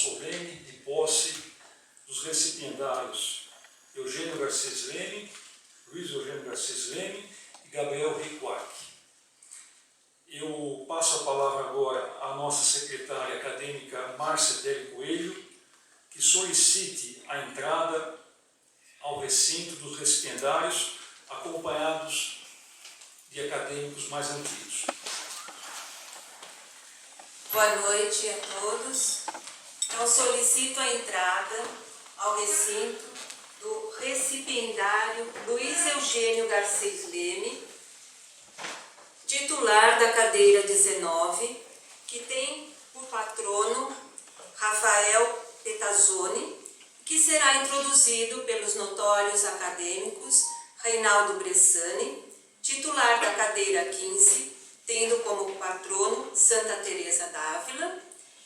solene de posse dos recipiendários Eugênio Garcês Leme, Luiz Eugênio Garcês Leme e Gabriel Riquark. Eu passo a palavra agora à nossa secretária acadêmica Márcia Tele Coelho, que solicite a entrada ao recinto dos recipiendários, acompanhados de acadêmicos mais antigos. Boa noite a todos. Então, solicito a entrada ao recinto do recipiendário Luiz Eugênio Garcês Leme, titular da cadeira 19, que tem por patrono Rafael Petazzoni, que será introduzido pelos notórios acadêmicos Reinaldo Bressani, titular da cadeira 15, tendo como patrono Santa Teresa d'Ávila,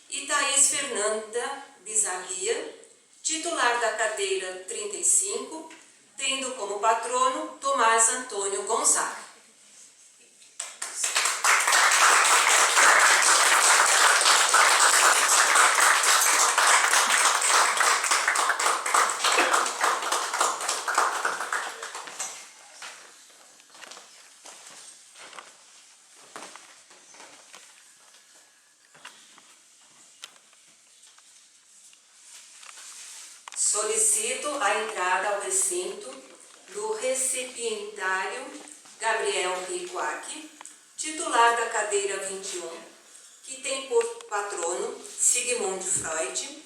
e Thaís Fernanda Bizarria, titular da cadeira 35, tendo como patrono Tomás Antônio Gonzaga. Solicito a entrada ao recinto do recipiendário Gabriel Riquark, titular da cadeira 21, que tem por patrono Sigmund Freud,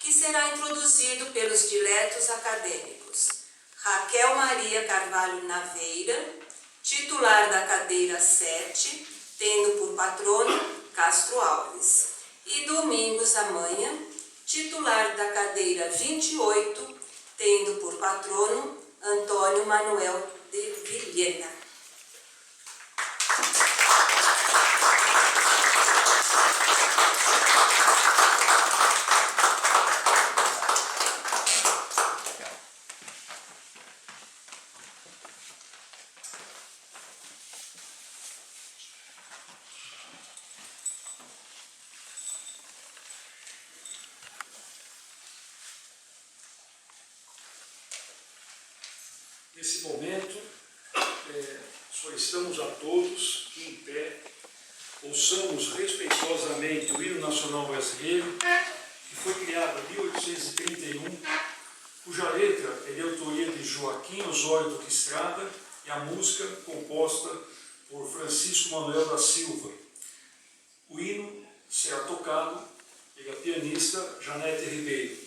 que será introduzido pelos diletos acadêmicos Raquel Maria Carvalho Naveira, titular da cadeira 7, tendo por patrono Castro Alves, e Domingos Amanha, titular da cadeira 28, tendo por patrono Antônio Manuel de Vilhena. Nesse momento, solicitamos a todos que, em pé, ouçamos respeitosamente o hino nacional brasileiro, que foi criado em 1831, cuja letra é de autoria de Joaquim Osório Duque Estrada e a música composta por Francisco Manuel da Silva. O hino será tocado pela pianista Janete Ribeiro.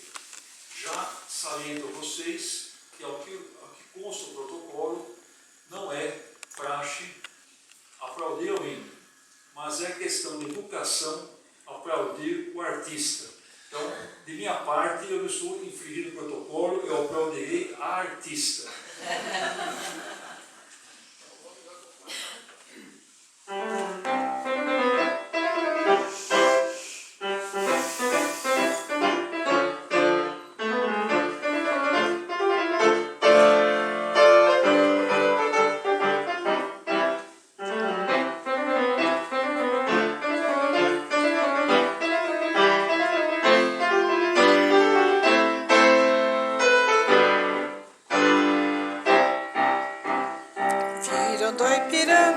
Já saliento a vocês que, ao que consta o protocolo, não é praxe aplaudir o hino, mas é questão de educação aplaudir o artista. Então, de minha parte, eu não estou infringindo o protocolo, eu aplaudirei a artista.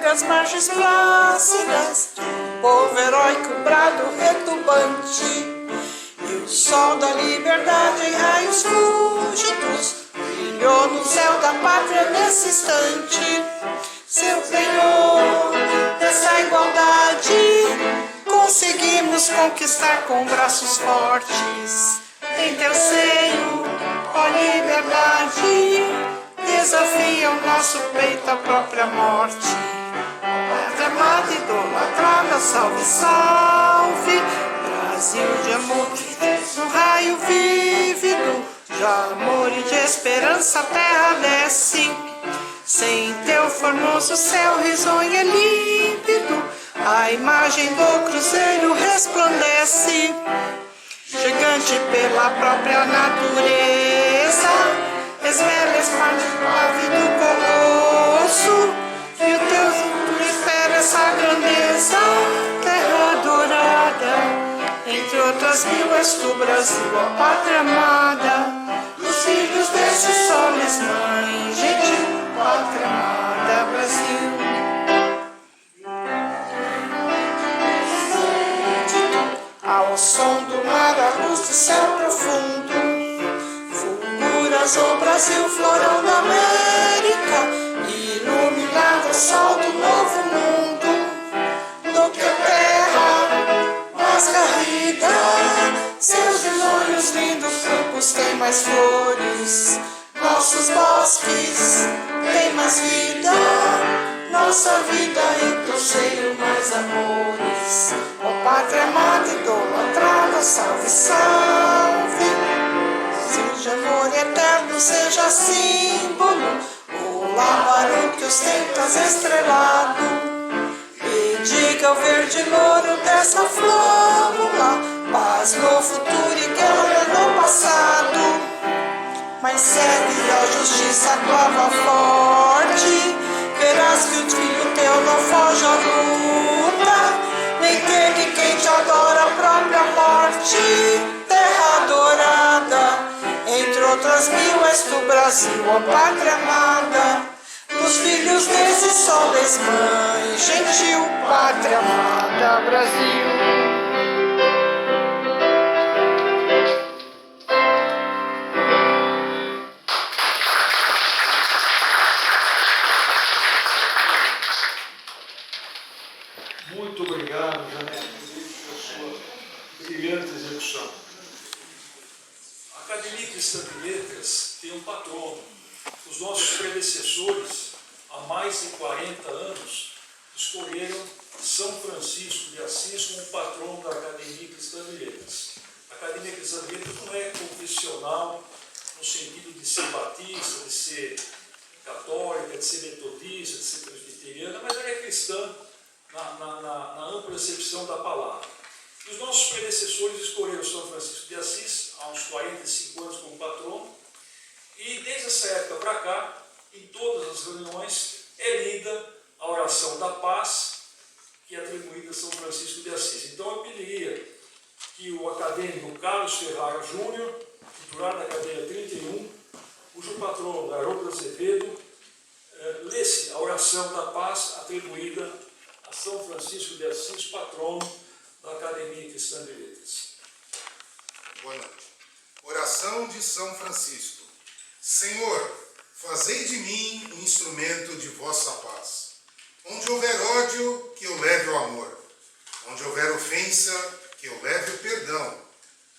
As margens plácidas de um povo heróico, brado retumbante, e o sol da liberdade em raios fúlgidos brilhou no céu da pátria nesse instante. Seu penhor dessa igualdade conseguimos conquistar com braços fortes. Em teu seio, ó liberdade, desafia o nosso peito à própria morte. Amada, idolatrada, salve, salve, Brasil de amor, um raio vívido, de amor e de esperança a terra desce. Sem teu formoso céu risonho e límpido, a imagem do cruzeiro resplandece. Gigante pela própria natureza, esmera espalha a vida do colosso, e o teu espera essa grandeza, terra dourada, entre outras outras mil és tu, Brasil, ó pátria amada, dos filhos desses soles, mãe gentil, pátria amada, Brasil. Ao som do mar, a luz do céu profundo, fulguras o Brasil, florão da América, iluminado ao sol do novo mundo, do que a terra mais garrida, seus olhos lindos campos têm mais flores, nossos bosques têm mais vida, nossa vida em teu seio mais amores. Ó pátria amada, idolatrada, salve, salve. Seja amor eterno, seja símbolo, o lábaro que ostentas estrelado. E diga o verde louro dessa flâmula, paz no futuro e guerra no passado. Mas segue a justiça clava forte, verás que o filho teu não foge à luta, nem teme quem te adora a própria morte. Terra adorada, entre outras mil és tu, Brasil, ó pátria amada, dos filhos desses soles, mãe gentil, pátria amada, Brasil. Muito obrigado, Janete, pela sua brilhante execução. A Academia Cristã de Letras tem um patrono. Os nossos predecessores, há mais de 40 anos, escolheram São Francisco de Assis como patrono da Academia Cristã de Letras. A Academia Cristã de Letras não é confessional no sentido de ser batista, de ser católica, de ser metodista, de ser presbiteriana, mas ela é cristã na ampla acepção da palavra. E os nossos predecessores escolheram São Francisco de Assis há uns 45 anos como patrono, e desde essa época para cá, em todas as reuniões, é lida a oração da paz, que é atribuída a São Francisco de Assis. Então eu pediria que o acadêmico Carlos Ferrara Júnior, titular da cadeira 31, cujo patrono é Haroldo Azevedo, lesse a oração da paz atribuída a São Francisco de Assis, patrono da Academia Cristã de Letras. Boa noite. Oração de São Francisco. Senhor, fazei de mim um instrumento de vossa paz. Onde houver ódio, que eu leve o amor. Onde houver ofensa, que eu leve o perdão.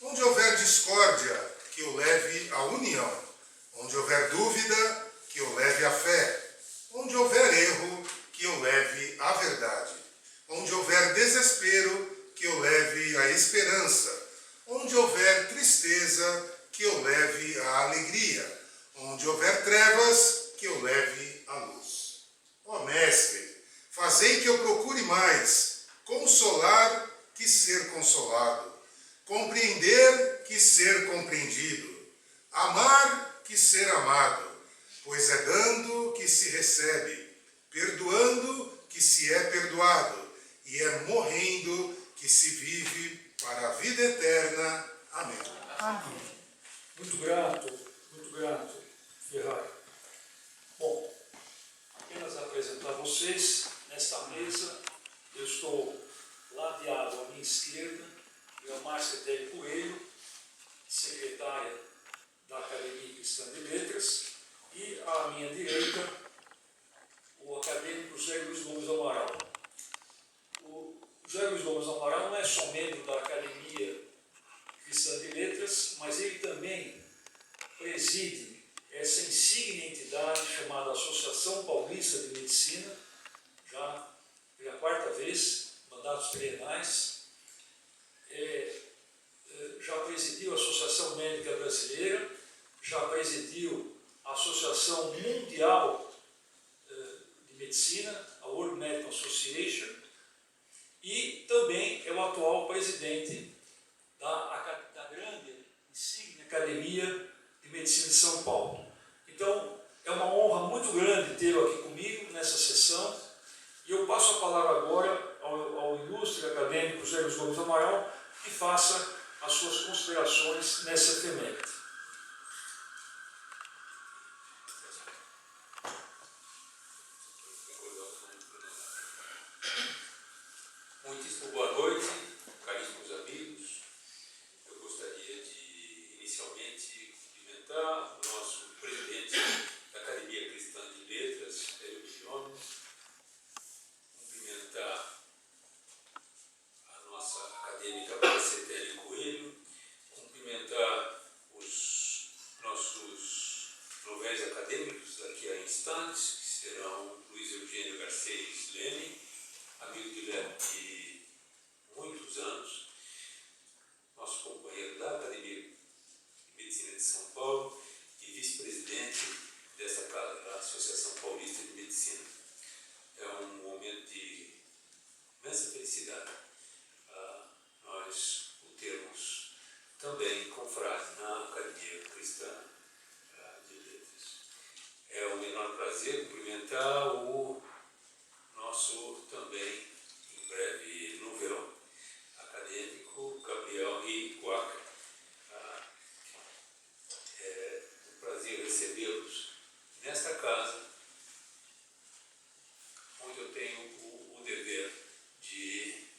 Onde houver discórdia, que eu leve a união. Onde houver dúvida, que eu leve a fé. Onde houver erro, que eu leve a verdade. Onde houver desespero, que eu leve a esperança. Onde houver tristeza, que eu leve a alegria. Onde houver trevas, que eu leve a luz. Ó Mestre, fazei que eu procure mais consolar que ser consolado, compreender que ser compreendido, amar que ser amado, pois é dando que se recebe, perdoando que se é perdoado, e é morrendo que se vive para a vida eterna. Amém. Amém. Muito grato, Ferrari. Bom, apenas apresentar a vocês, nesta mesa, eu estou ladeado à minha esquerda, eu, Márcia Tele Coelho, secretária da Academia Cristã de Letras, e à minha direita, o acadêmico José Luiz Gomes Amaral. O José Luiz Gomes Amaral não é só membro da Academia Cristã de Letras, mas ele também preside essa insigne entidade chamada Associação Paulista de Medicina, já pela 4ª vez, mandatos trienais. Já presidiu a Associação Médica Brasileira, já presidiu a Associação Mundial de Medicina, a World Medical Association, e também é o atual presidente da grande insigne Academia de Medicina de São Paulo. Então, é uma honra muito grande tê-lo aqui comigo nessa sessão, e eu passo a palavra agora ao ilustre acadêmico José Luiz Gomes Amaral, que faça as suas considerações nessa efeméride. Muitíssimo boa noite, caríssimos amigos. Eu gostaria de, inicialmente, cumprimentar o nosso presidente da Academia Cristã de Letras, Hélio Jones, cumprimentar a nossa acadêmica Cetele Coelho, cumprimentar os nossos novéis acadêmicos daqui a instantes, que serão Luiz Eugênio Garcês Leme, amigo de muitos anos, nosso companheiro da Academia de Medicina de São Paulo e vice-presidente dessa casa, da Associação Paulista de Medicina. É um momento de imensa felicidade nós o termos também confrade na Academia Cristã de Letras. É um enorme prazer cumprimentar o nosso também, em breve, no verão, acadêmico Gabriel Ricoaca. É um prazer recebê-los nesta casa, onde eu tenho o dever de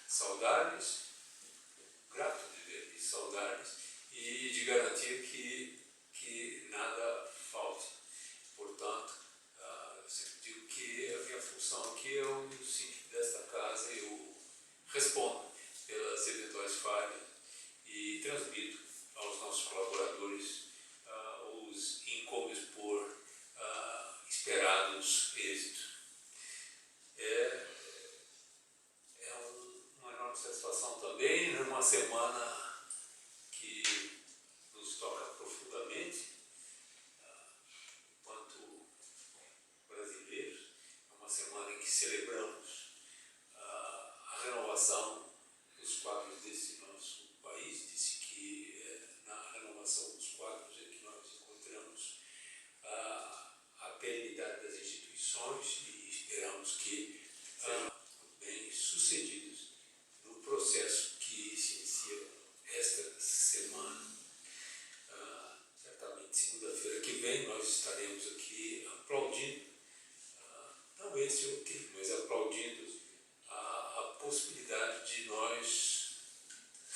saudar-lhes, o grato dever de saudar-lhes e de garantir que nada falte. Portanto, eu sempre digo que a minha função aqui é o síndico desta casa, eu respondo pelas eventuais falhas e transmito aos nossos colaboradores os incômodos por esperados êxitos. É uma enorme satisfação também, numa semana que nos toca profundamente, enquanto brasileiros. É uma semana em que celebramos a renovação dos quadros desse nosso país. Disse que na renovação dos quadros é que nós encontramos a perenidade das instituições e esperamos que sejam bem sucedidos no processo que se inicia esta semana. Certamente segunda-feira que vem nós estaremos aqui aplaudindo, não esse ou aquele, mas aplaudindo a possibilidade de nós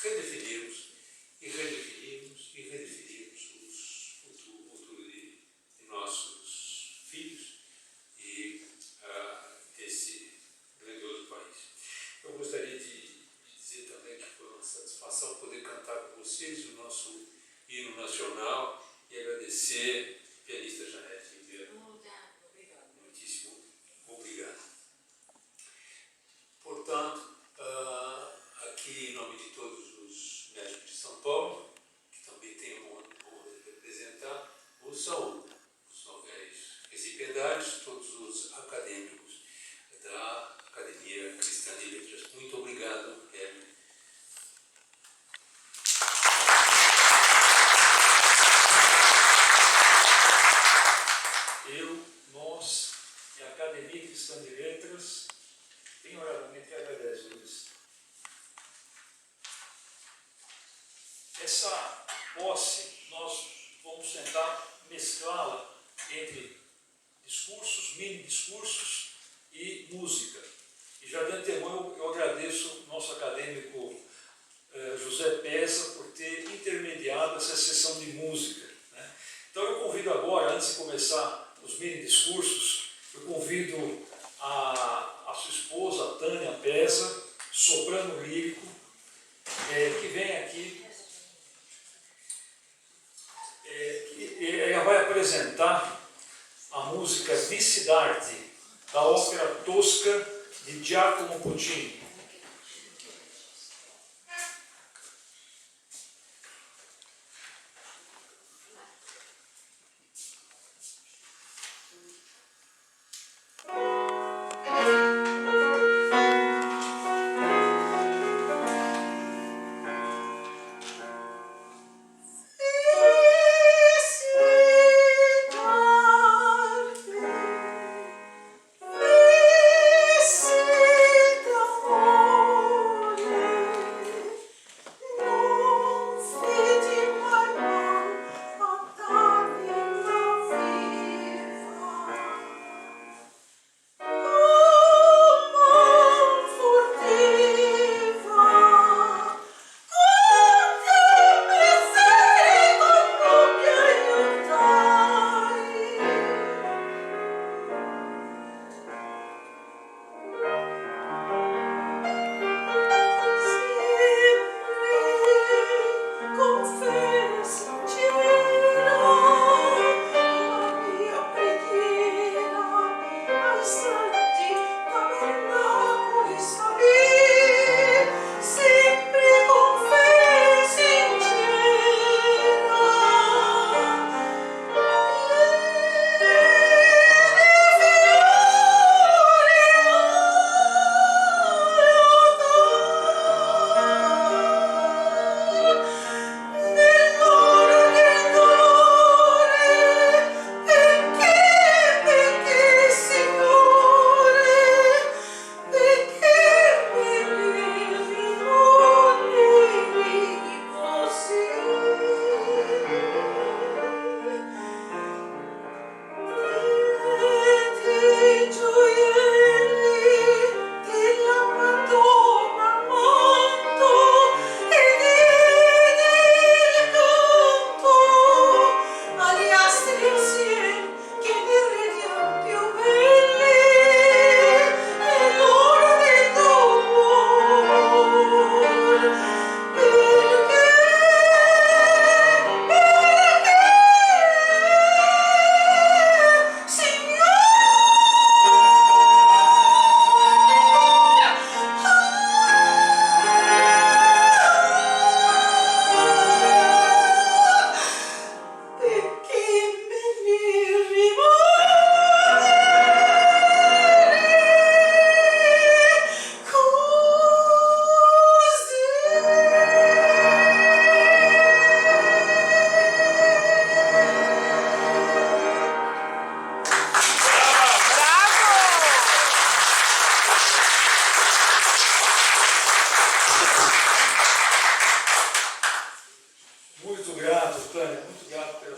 redefinirmos e redefinirmos e redefinirmos o futuro de nossos filhos e desse grandioso país. Eu gostaria de dizer também que foi uma satisfação poder cantar com vocês o nosso hino nacional e agradecer a pianista Janete Ribeiro. Muitíssimo obrigado. Portanto, aqui em nome de todos os médicos de São Paulo, que também tenho a honra de representar, são os novéis recipiendários, todos os acadêmicos da Academia Cristã de Letras. Muito obrigado, Hélio. Nós e a Academia Cristã de Letras, penhoradamente agradece, Luiz. Essa posse, nós vamos tentar mesclá-la entre discursos, mini-discursos e música. E já de antemão eu agradeço o nosso acadêmico José Pesa por ter intermediado essa sessão de música, né? Então eu convido agora, antes de começar os mini-discursos, eu convido a sua esposa, Tânia Pesa, soprano lírico, que vem aqui. Ela vai apresentar a música Vice d'Arte, da ópera Tosca de Giacomo Puccini. Esse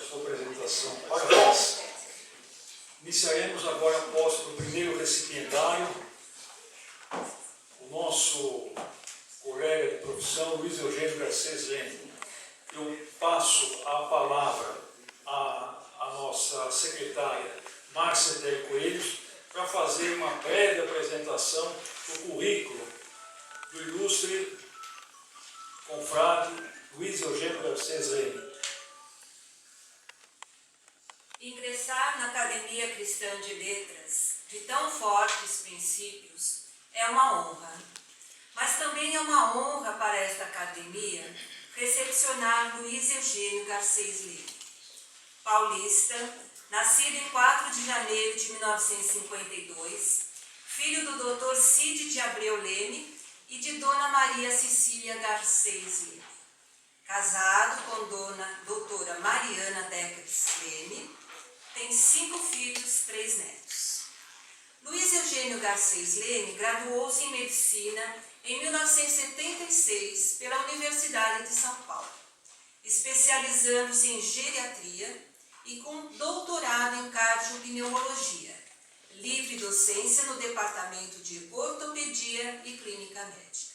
sua apresentação para nós. Iniciaremos agora a posse do primeiro recipiendário, o nosso colega de profissão, Luiz Eugênio Garcês Leme. Eu passo a palavra à nossa secretária, Márcia Ter Coelhos, para fazer uma breve apresentação do currículo do ilustre confrade Luiz Eugênio Garcês Leme. Ingressar na Academia Cristã de Letras de tão fortes princípios é uma honra, mas também é uma honra para esta academia recepcionar Luiz Eugênio Garcês Leme, paulista, nascido em 4 de janeiro de 1952, filho do Dr. Cide de Abreu Leme e de Dona Maria Cecília Garcês Leme. Casado com Dona Doutora Mariana Deckers Leme, tem 5 filhos, 3 netos. Luiz Eugênio Garcês Leme graduou-se em Medicina em 1976 pela Universidade de São Paulo, especializando-se em Geriatria e com doutorado em Cardiopneumologia, livre docência no Departamento de Ortopedia e Clínica Médica.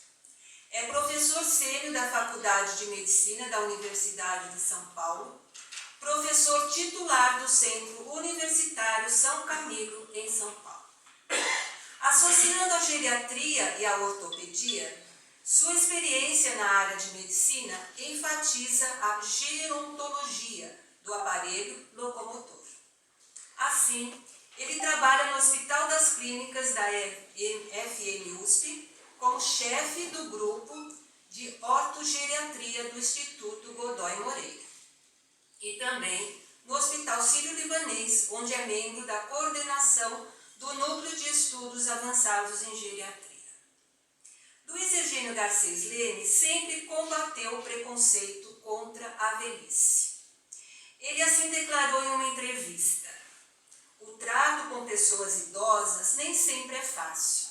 É professor sênior da Faculdade de Medicina da Universidade de São Paulo, professor titular do Centro Universitário São Camilo, em São Paulo. Associando a geriatria e a ortopedia, sua experiência na área de medicina enfatiza a gerontologia do aparelho locomotor. Assim, ele trabalha no Hospital das Clínicas da FMUSP como chefe do grupo de ortogeriatria do Instituto Godoy Moreira. E também no Hospital Sírio-Libanês, onde é membro da coordenação do Núcleo de Estudos Avançados em Geriatria. Luiz Eugênio Garcês Leme sempre combateu o preconceito contra a velhice. Ele assim declarou em uma entrevista: "O trato com pessoas idosas nem sempre é fácil,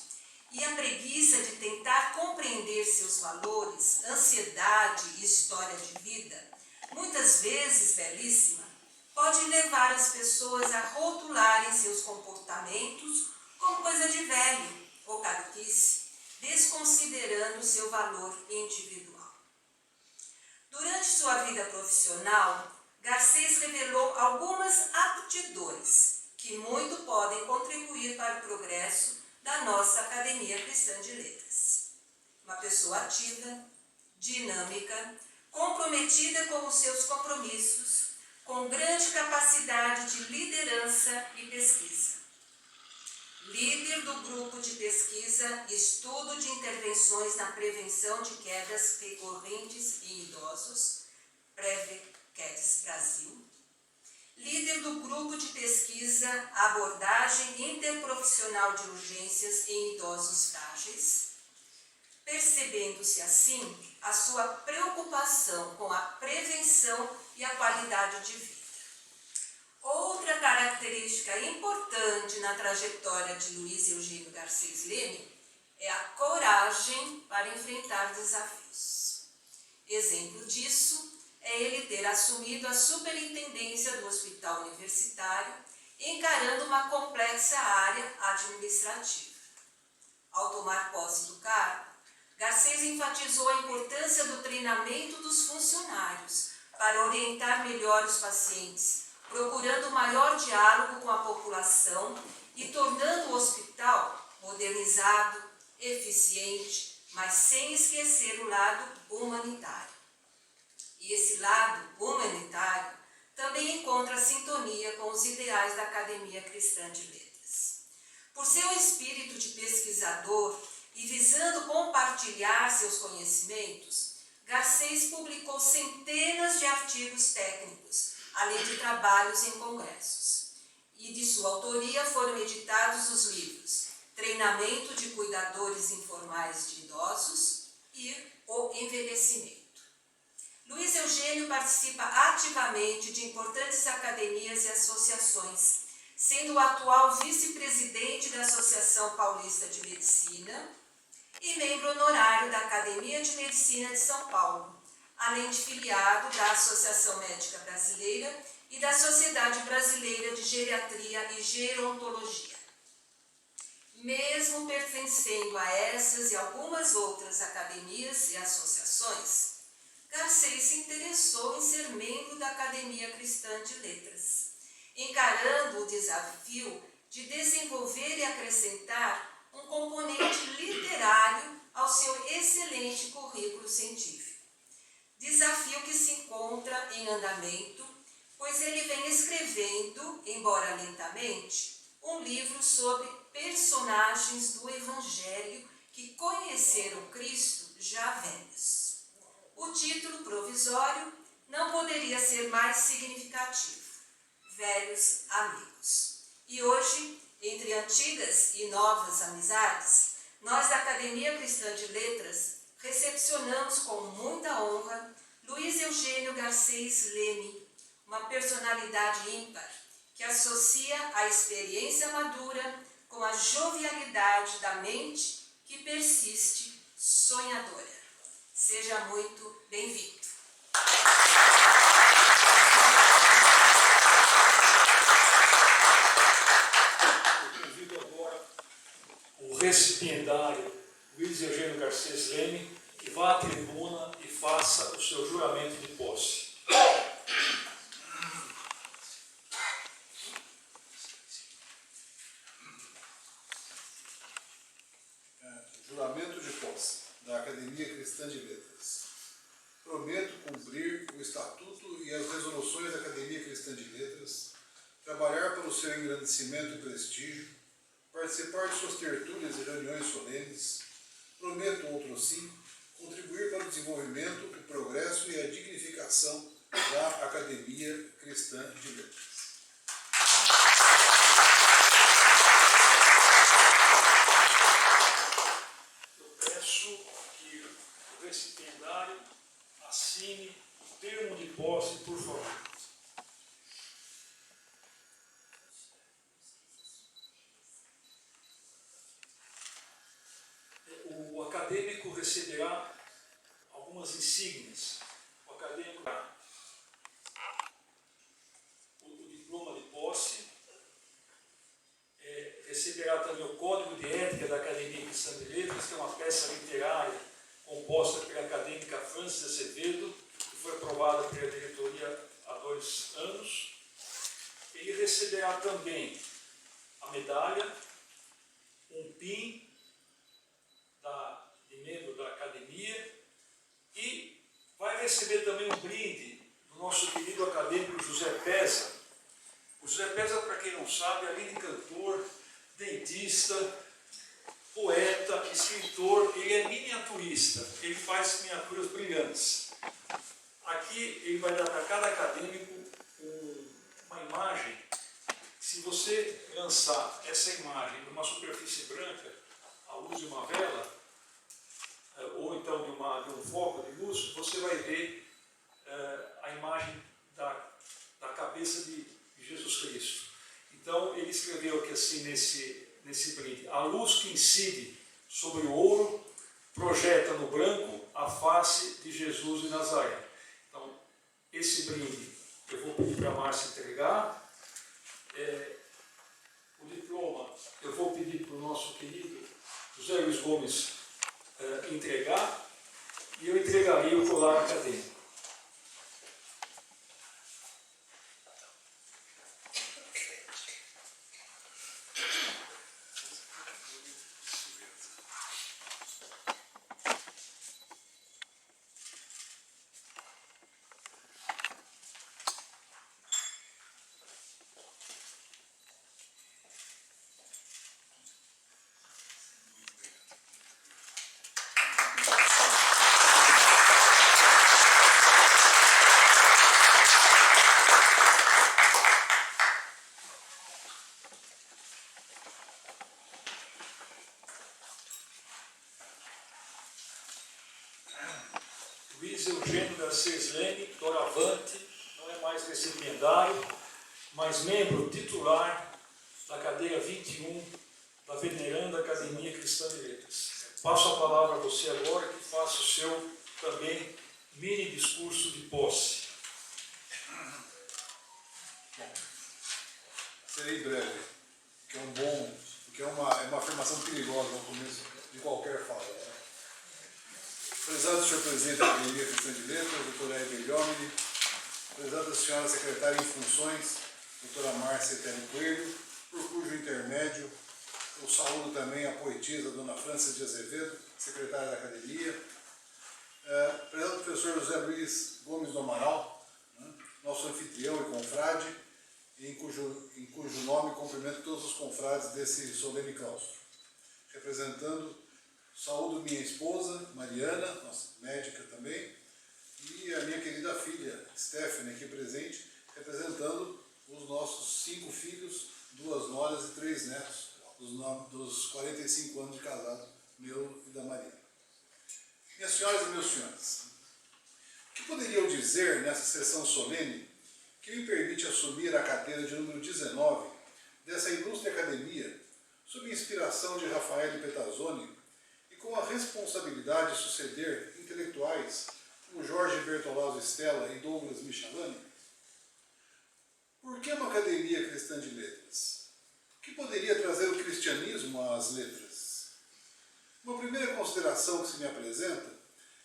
e a preguiça de tentar compreender seus valores, ansiedade e história de vida, muitas vezes belíssima, pode levar as pessoas a rotularem seus comportamentos como coisa de velho ou caduquice, desconsiderando seu valor individual." Durante sua vida profissional, Garcês revelou algumas aptidões que muito podem contribuir para o progresso da nossa Academia Cristã de Letras. Uma pessoa ativa, dinâmica, comprometida com os seus compromissos, com grande capacidade de liderança e pesquisa. Líder do grupo de pesquisa e estudo de intervenções na prevenção de quedas recorrentes em idosos, PREVQUEDS Brasil. Líder do grupo de pesquisa Abordagem Interprofissional de Urgências em Idosos Frágeis, percebendo-se assim a sua preocupação com a prevenção e a qualidade de vida. Outra característica importante na trajetória de Luiz Eugênio Garcês Leme é a coragem para enfrentar desafios. Exemplo disso é ele ter assumido a superintendência do Hospital Universitário, encarando uma complexa área administrativa. Ao tomar posse do cargo, Garcês enfatizou a importância do treinamento dos funcionários para orientar melhor os pacientes, procurando maior diálogo com a população e tornando o hospital modernizado, eficiente, mas sem esquecer o lado humanitário. E esse lado humanitário também encontra sintonia com os ideais da Academia Cristã de Letras. Por seu espírito de pesquisador e visando compartilhar seus conhecimentos, Garcês publicou centenas de artigos técnicos, além de trabalhos em congressos. E de sua autoria foram editados os livros Treinamento de Cuidadores Informais de Idosos e O Envelhecimento. Luiz Eugênio participa ativamente de importantes academias e associações, sendo o atual vice-presidente da Associação Paulista de Medicina e membro honorário da Academia de Medicina de São Paulo, além de filiado da Associação Médica Brasileira e da Sociedade Brasileira de Geriatria e Gerontologia. Mesmo pertencendo a essas e algumas outras academias e associações, Garcês se interessou em ser membro da Academia Cristã de Letras, encarando o desafio de desenvolver e acrescentar um componente literário ao seu excelente currículo científico. Desafio que se encontra em andamento, pois ele vem escrevendo, embora lentamente, um livro sobre personagens do Evangelho que conheceram Cristo já velhos. O título provisório não poderia ser mais significativo: Velhos Amigos. E hoje, entre antigas e novas amizades, nós da Academia Cristã de Letras recepcionamos com muita honra Luiz Eugênio Garcês Leme, uma personalidade ímpar que associa a experiência madura com a jovialidade da mente que persiste sonhadora. Seja muito bem-vindo. Eu convido agora o recipiendário Luiz Eugênio Garcês Leme que vá à tribuna e faça o seu juramento de posse. Juramento de posse da Academia Cristã de Letras. Prometo cumprir o Estatuto e as resoluções da Academia Cristã de Letras, trabalhar pelo seu engrandecimento e prestígio, participar de suas tertúlias e reuniões solenes. Prometo, outro sim, contribuir para o desenvolvimento, o progresso e a dignificação da Academia Cristã de Letras. Assine o termo de posse, por favor. O acadêmico receberá algumas insígnias. O acadêmico o diploma de posse, receberá também o Código de Ética da Academia Cristã de Letras, que é uma peça literária composta pela acadêmica Francis Azevedo, que foi aprovada pela diretoria há 2 anos. Ele receberá também a medalha, um PIN de membro da academia e vai receber também um brinde do nosso querido acadêmico José Pesa. O José Pesa, para quem não sabe, além de cantor, dentista, poeta, escritor, ele é miniaturista, ele faz miniaturas brilhantes. Aqui ele vai dar para cada acadêmico uma imagem. Se você lançar essa imagem numa superfície branca, à luz de uma vela, ou então de um foco de luz, você vai ver a imagem da cabeça de Jesus Cristo. Então ele escreveu aqui assim nesse brinde: a luz que incide sobre o ouro projeta no branco a face de Jesus de Nazaré. Então, esse brinde eu vou pedir para a Márcia entregar. O diploma eu vou pedir para o nosso querido José Luiz Gomes entregar, e eu entregaria o colar acadêmico. Luiz Eugênio Garcês Leme, doravante, não é mais recipiendário, mas membro titular da cadeira 21 da veneranda Academia Cristã de Letras. Passo a palavra a você agora, que faça o seu também mini discurso de posse. Serei breve, porque é uma afirmação perigosa no começo de qualquer fala. Prezado senhor presidente da Academia Cristã de Letras, doutora Hebe Liomini, prezada senhora secretária em funções, doutora Márcia Eterno Coelho, por cujo intermédio eu saúdo também a poetisa dona França de Azevedo, secretária da Academia, prezado professor José Luiz Gomes do Amaral, nosso anfitrião e confrade, em cujo nome cumprimento todos os confrades desse solene claustro. Representando, saúdo minha esposa, Mariana, nossa médica também, e a minha querida filha, Stephanie, aqui presente, representando os nossos 5 filhos, 2 noras e 3 netos, dos 45 anos de casado, meu e da Mariana. Minhas senhoras e meus senhores, o que poderiam dizer nessa sessão solene que me permite assumir a cadeira de número 19 dessa ilustre academia, sob inspiração de Raffaele Petazzoni e com a responsabilidade de suceder intelectuais como Jorge Bertolazzo Stella e Douglas Michelani? Por que uma academia cristã de letras? O que poderia trazer o cristianismo às letras? Uma primeira consideração que se me apresenta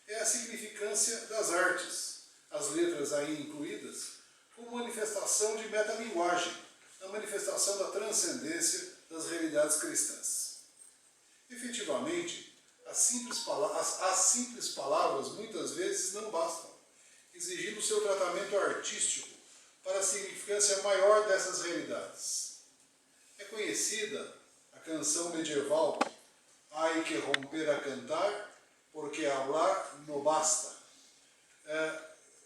é a significância das artes, as letras aí incluídas, como manifestação de metalinguagem, a manifestação da transcendência das realidades cristãs. Efetivamente, as simples palavras muitas vezes não bastam, exigindo seu tratamento artístico para a significância maior dessas realidades. É conhecida a canção medieval "Hay que romper a cantar, porque hablar no basta".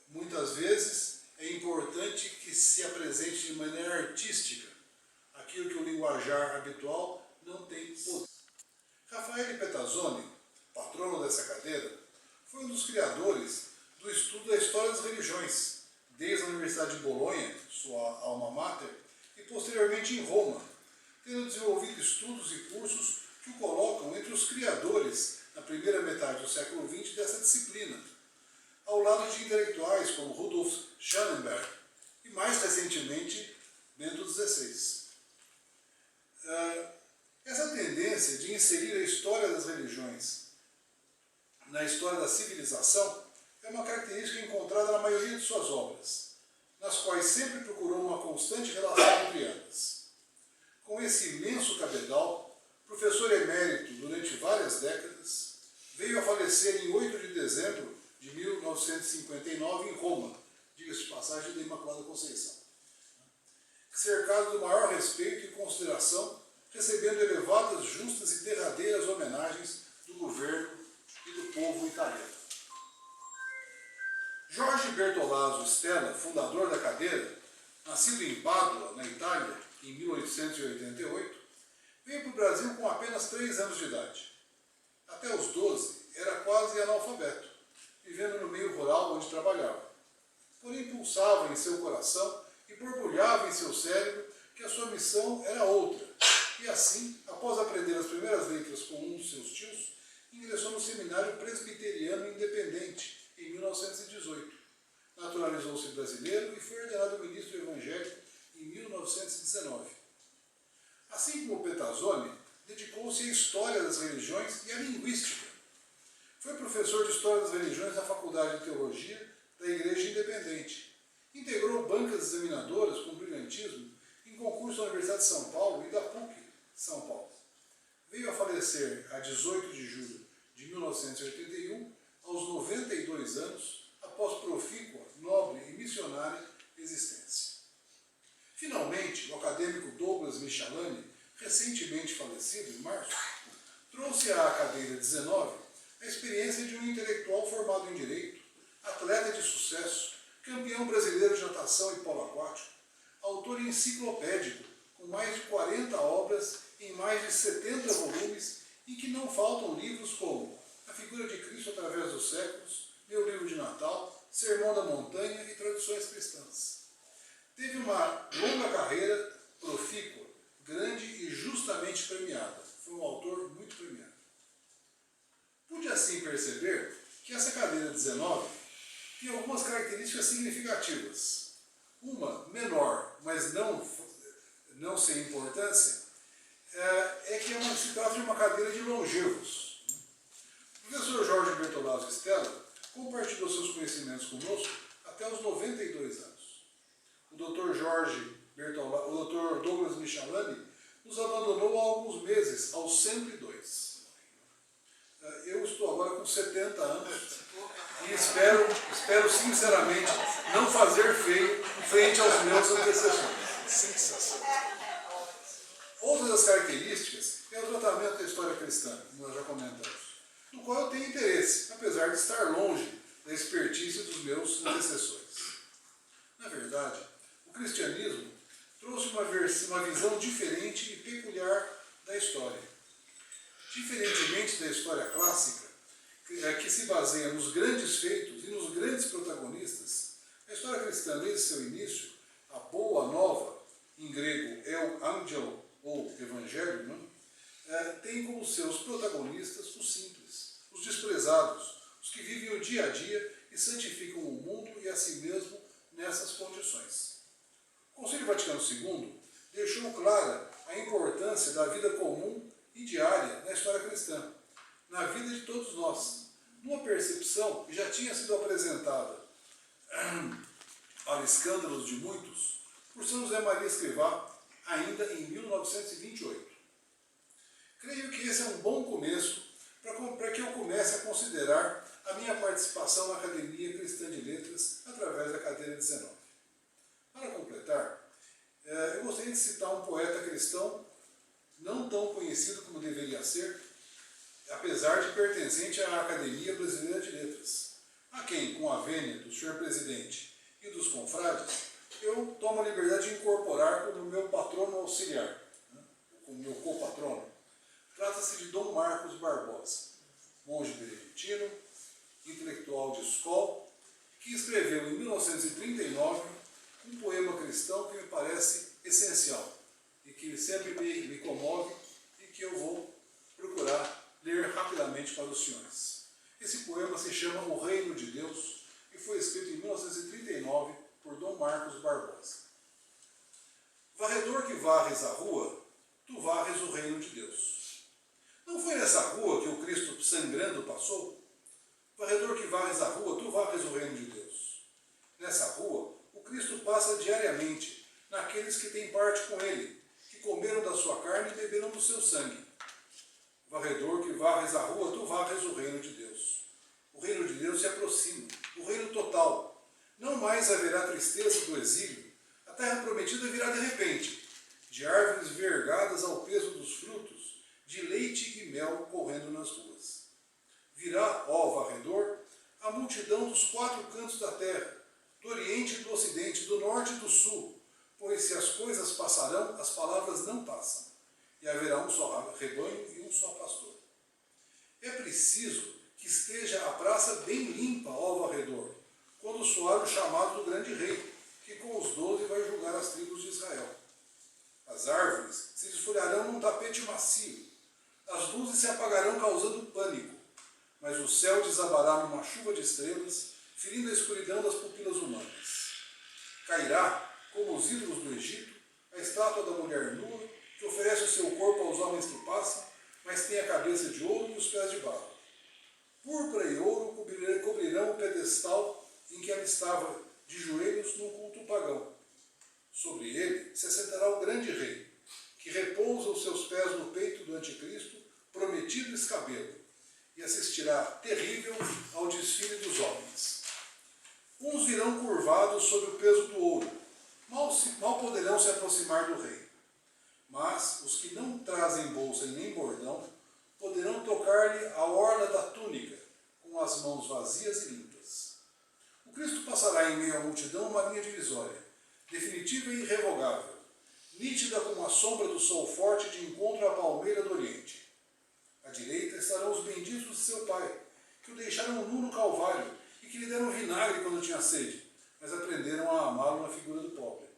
Muitas vezes é importante que se apresente de maneira artística aquilo que o linguajar habitual não tem poder. Raffaele Petazzoni, patrono dessa cadeira, foi um dos criadores do estudo da história das religiões, desde a Universidade de Bolonha, sua alma mater, e posteriormente em Roma, tendo desenvolvido estudos e cursos que o colocam entre os criadores, na primeira metade do século XX, dessa disciplina, ao lado de intelectuais como Rudolf Schellenberg e, mais recentemente, Bento XVI. Essa tendência de inserir a história das religiões na história da civilização é uma característica encontrada na maioria de suas obras, nas quais sempre procurou uma constante relação entre elas. Com esse imenso cabedal, professor emérito durante várias décadas, veio a falecer em 8 de dezembro de 1959 em Roma, diga-se de passagem, da Imaculada Conceição. Cercado do maior respeito e consideração, recebendo elevadas, justas e derradeiras homenagens do governo e do povo italiano. Jorge Bertolazzo Stella, fundador da cadeira, nascido em Pádua, na Itália, em 1888, veio para o Brasil com apenas 3 anos de idade. Até os 12, era quase analfabeto, vivendo no meio rural onde trabalhava. Porém, pulsava em seu coração e borbulhava em seu cérebro que a sua missão era outra. E assim, após aprender as primeiras letras com um de seus tios, ingressou no Seminário Presbiteriano Independente, em 1918. Naturalizou-se brasileiro e foi ordenado ministro evangélico em 1919. Assim como Petazzoni, dedicou-se à história das religiões e à linguística. Foi professor de História das Religiões na Faculdade de Teologia da Igreja Independente. Integrou bancas examinadoras com brilhantismo em concurso da Universidade de São Paulo e da PUC de São Paulo. Veio a falecer a 18 de julho de 1981, aos 92 anos, após profícua, nobre e missionária existência. Finalmente, o acadêmico Douglas Michelani, recentemente falecido, em março, trouxe à cadeira 19 a experiência de um intelectual formado em Direito, atleta de sucesso, campeão brasileiro de natação e polo aquático, autor enciclopédico, com mais de 40 obras em mais de 70 volumes, em que não faltam livros como A Figura de Cristo através dos séculos, Meu Livro de Natal, Sermão da Montanha e Tradições Cristãs. Teve uma longa carreira profícua, grande e justamente premiada. Foi um autor muito premiado. Pude assim perceber que essa cadeira 19 tem algumas características significativas. Uma menor mas não sem importância, é que se trata de uma cadeira de longevos. O professor Jorge Bertolazzo Stella compartilhou seus conhecimentos conosco até os 92 anos. O Dr. Douglas Michalani nos abandonou há alguns meses, aos 102. Eu estou agora com 70 anos e espero sinceramente não fazer feio frente aos meus antecessores. Outra das características é o tratamento da história cristã, como nós já comentamos, no qual eu tenho interesse, apesar de estar longe da expertise dos meus antecessores. Na verdade, o cristianismo trouxe uma visão diferente e peculiar da história. Diferentemente da história clássica, que se baseia nos grandes feitos e nos grandes protagonistas, a história cristã, desde seu início, a Boa Nova, em grego Evangel ou Evangelho, tem como seus protagonistas os simples, os desprezados, os que vivem o dia a dia e santificam o mundo e a si mesmo nessas condições. O Concílio Vaticano II deixou clara a importância da vida comum e diária na história cristã, na vida de todos nós, numa percepção que já tinha sido apresentada ao escândalo de muitos por São José Maria Escrivá, ainda em 1928. Creio que esse é um bom começo para que eu comece a considerar a minha participação na Academia Cristã de Letras através da cadeira 19. Para completar, eu gostaria de citar um poeta cristão não tão conhecido como deveria ser, apesar de pertencente à Academia Brasileira de Letras, a quem, com a vênia do senhor presidente e dos confrades, eu tomo a liberdade de incorporar como meu patrono auxiliar, como meu copatrono. Trata-se de Dom Marcos Barbosa, monge beneditino, intelectual de escola, que escreveu em 1939 um poema cristão que me parece essencial e que sempre me comove e que eu vou procurar ler rapidamente para os senhores. Esse poema se chama O Reino de Deus e foi escrito em 1939 por Dom Marcos Barbosa. Varredor que varres a rua, tu varres o reino de Deus. Não foi nessa rua que o Cristo sangrando passou? Varredor que varres a rua, tu varres o reino de Deus. Nessa rua, o Cristo passa diariamente naqueles que têm parte com ele, que comeram da sua carne e beberam do seu sangue. Varredor que varres a rua, tu varres o reino de Deus. O reino de Deus se aproxima, o reino total. Não mais haverá tristeza do exílio, a terra prometida virá de repente, de árvores vergadas ao peso dos frutos, de leite e mel correndo nas ruas. Virá, ó varredor, a multidão dos quatro cantos da terra, do oriente e do ocidente, do norte e do sul, pois se as coisas passarão, as palavras não passam, e haverá um só rebanho e um só pastor. É preciso que esteja a praça bem limpa, ó varredor, quando soar o chamado do grande rei, que com os 12 vai julgar as tribos de Israel. As árvores se desfolharão num tapete macio, as luzes se apagarão causando pânico, mas o céu desabará numa chuva de estrelas, ferindo a escuridão das pupilas humanas. Cairá, como os ídolos do Egito, a estátua da mulher nua, que oferece o seu corpo aos homens que passam, mas tem a cabeça de ouro e os pés de barro. Púrpura e ouro cobrirão o pedestal em que ela estava de joelhos num culto pagão. Sobre ele se assentará o grande rei, que repousa os seus pés no peito do anticristo, prometido escabelo, e assistirá terrível ao desfile dos homens. Uns virão curvados sob o peso do ouro, mal poderão se aproximar do rei. Mas os que não trazem bolsa e nem bordão poderão tocar-lhe a orla da túnica, com as mãos vazias e limpas. O Cristo passará em meio à multidão uma linha divisória, definitiva e irrevogável, nítida como a sombra do sol forte de encontro à palmeira do oriente. À direita estarão os benditos de seu pai, que o deixaram nu no Calvário e que lhe deram vinagre quando tinha sede, mas aprenderam a amá-lo na figura do pobre.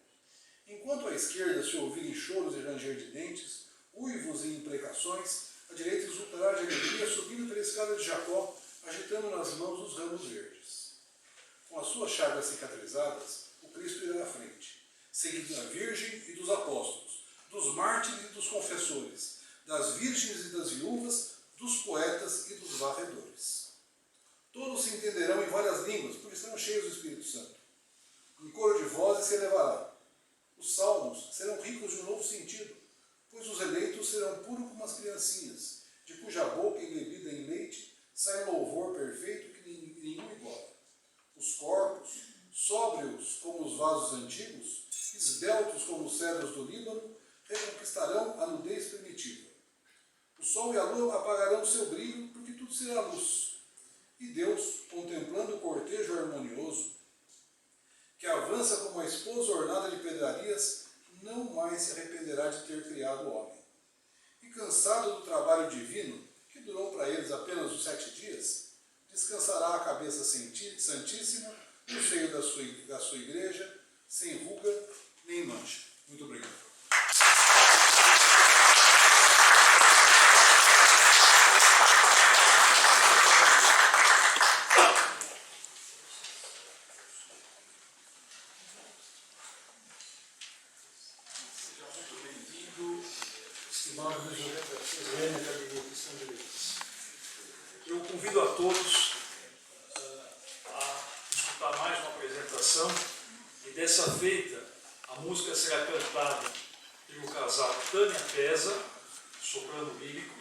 Enquanto à esquerda se ouvirem choros e ranger de dentes, uivos e imprecações, a direita exultará de alegria subindo pela escada de Jacó, agitando nas mãos os ramos verdes. Com as suas chagas cicatrizadas, o Cristo irá à frente, seguindo a Virgem e dos apóstolos, dos mártires e dos confessores, das virgens e das viúvas, dos poetas e dos varredores. Todos se entenderão em várias línguas, porque serão cheios do Espírito Santo. Um coro de vozes se elevará. Os salmos serão ricos de um novo sentido, pois os eleitos serão puros como as criancinhas, de cuja boca embebida em leite sai um louvor perfeito que nenhum iguala. Os corpos, sóbrios como os vasos antigos, esbeltos como os cedros do Líbano, reconquistarão a nudez primitiva. O sol e a lua apagarão seu brilho, porque tudo será luz. E Deus, contemplando o cortejo harmonioso, que avança como a esposa ornada de pedrarias, não mais se arrependerá de ter criado o homem. E cansado do trabalho divino, que durou para eles apenas os 7 dias, descansará a cabeça santíssima no seio da sua igreja, sem ruga nem mancha. Muito obrigado. Seja muito bem-vindo, estimado presidente da Academia Cristã de Letras. Eu convido a todos a escutar mais uma apresentação e dessa feita a música será cantada pelo casal Tânia Pesa, soprano lírico,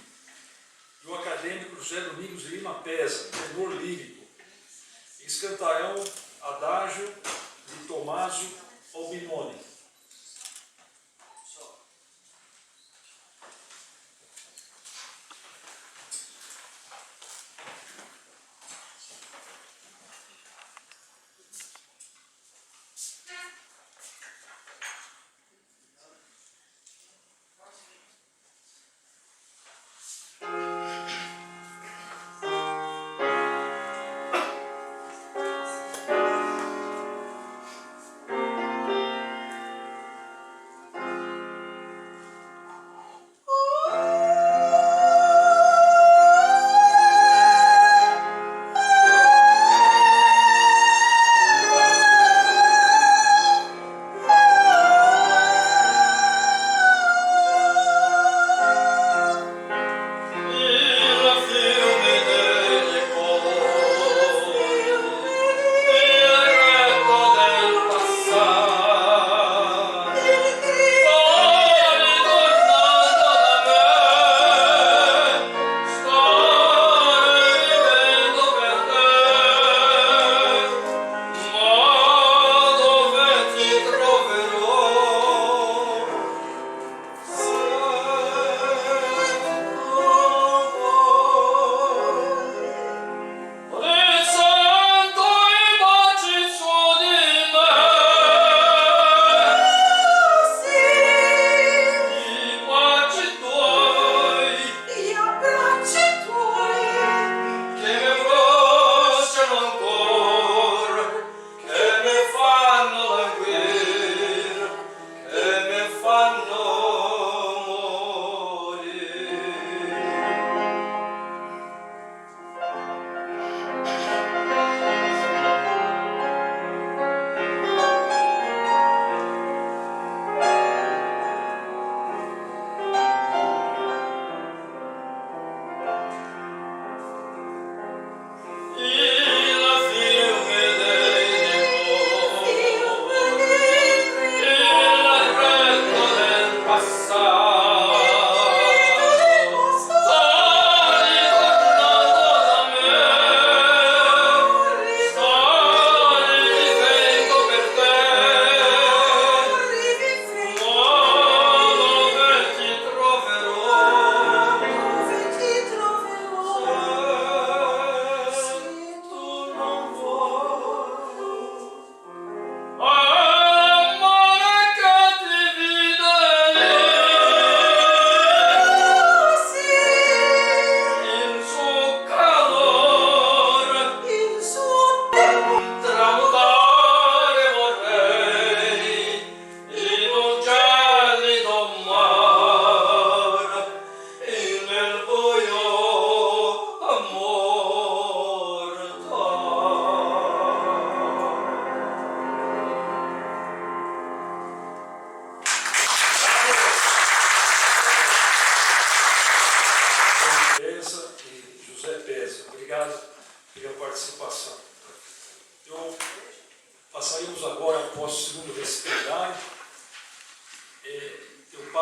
e o acadêmico José Domingos de Lima Pesa, tenor lírico. Eles cantarão Adágio de Tommaso Albinoni.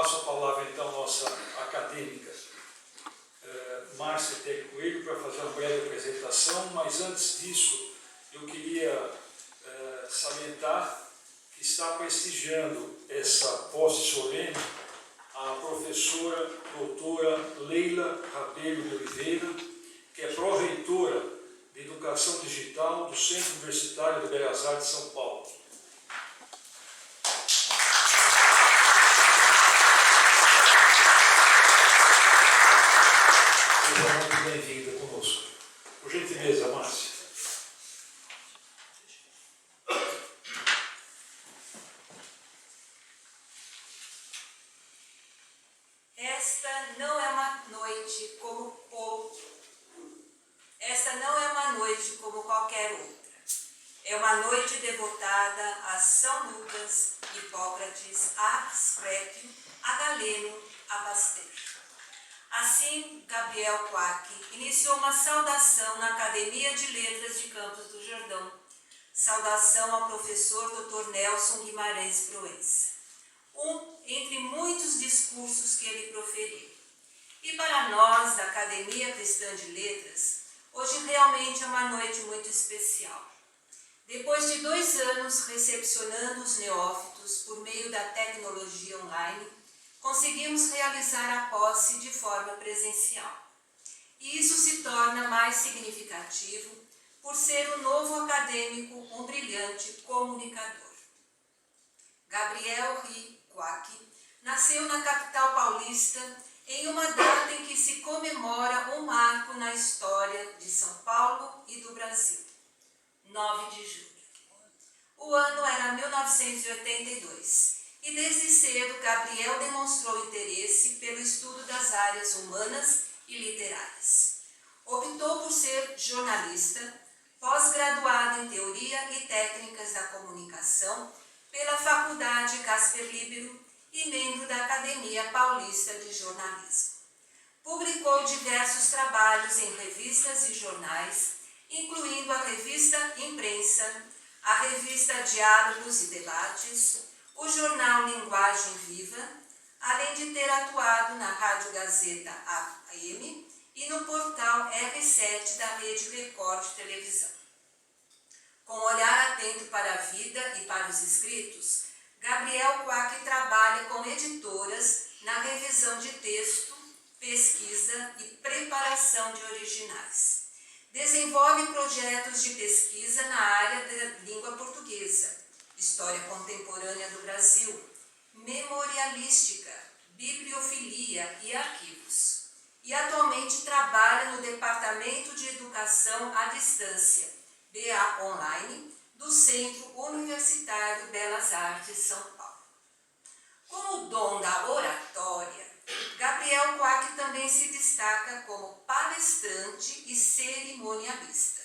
passo a palavra então à nossa acadêmica Márcia Tec Coelho para fazer uma breve apresentação, mas antes disso eu queria salientar que está prestigiando essa posse solene a professora doutora Leila Rabelo de Oliveira, que é pró-reitora de Educação Digital do Centro Universitário de Belas Artes de São Paulo. Seja muito bem-vinda conosco. Por gentileza, Márcia. Esta não é uma noite como qualquer outra. É uma noite devotada a São Lucas, Hipócrates, a Asclepio, a Galeno, a Pasteur. Assim, Gabriel Quack iniciou uma saudação na Academia de Letras de Campos do Jordão. Saudação ao professor Dr. Nelson Guimarães Proença. Entre muitos discursos que ele proferiu. E para nós, da Academia Cristã de Letras, hoje realmente é uma noite muito especial. Depois de 2 anos recepcionando os neófitos por meio da tecnologia online, conseguimos realizar a posse de forma presencial. E isso se torna mais significativo por ser um novo acadêmico, um brilhante comunicador. Gabriel Quack nasceu na capital paulista em uma data em que se comemora um marco na história de São Paulo e do Brasil, 9 de julho. O ano era 1982 e desde cedo Gabriel demonstrou interesse pelo estudo das áreas humanas e literárias. Optou por ser jornalista, pós-graduado em Teoria e Técnicas da Comunicação pela Faculdade Casper Líbero e membro da Academia Paulista de Jornalismo. Publicou diversos trabalhos em revistas e jornais, incluindo a Revista Imprensa, a Revista Diálogos e Debates, o jornal Linguagem Viva, além de ter atuado na Rádio Gazeta AM e no portal R7 da Rede Record de Televisão. Com um olhar atento para a vida e para os escritos, Gabriel Quack trabalha com editoras na revisão de texto, pesquisa e preparação de originais. Desenvolve projetos de pesquisa na área da língua portuguesa, história contemporânea do Brasil, memorialística, bibliofilia e arquivos. E atualmente trabalha no Departamento de Educação à Distância, BA Online, do Centro Universitário Belas Artes São Paulo. Com o dom da oratória, Gabriel Quack também se destaca como palestrante e cerimonialista,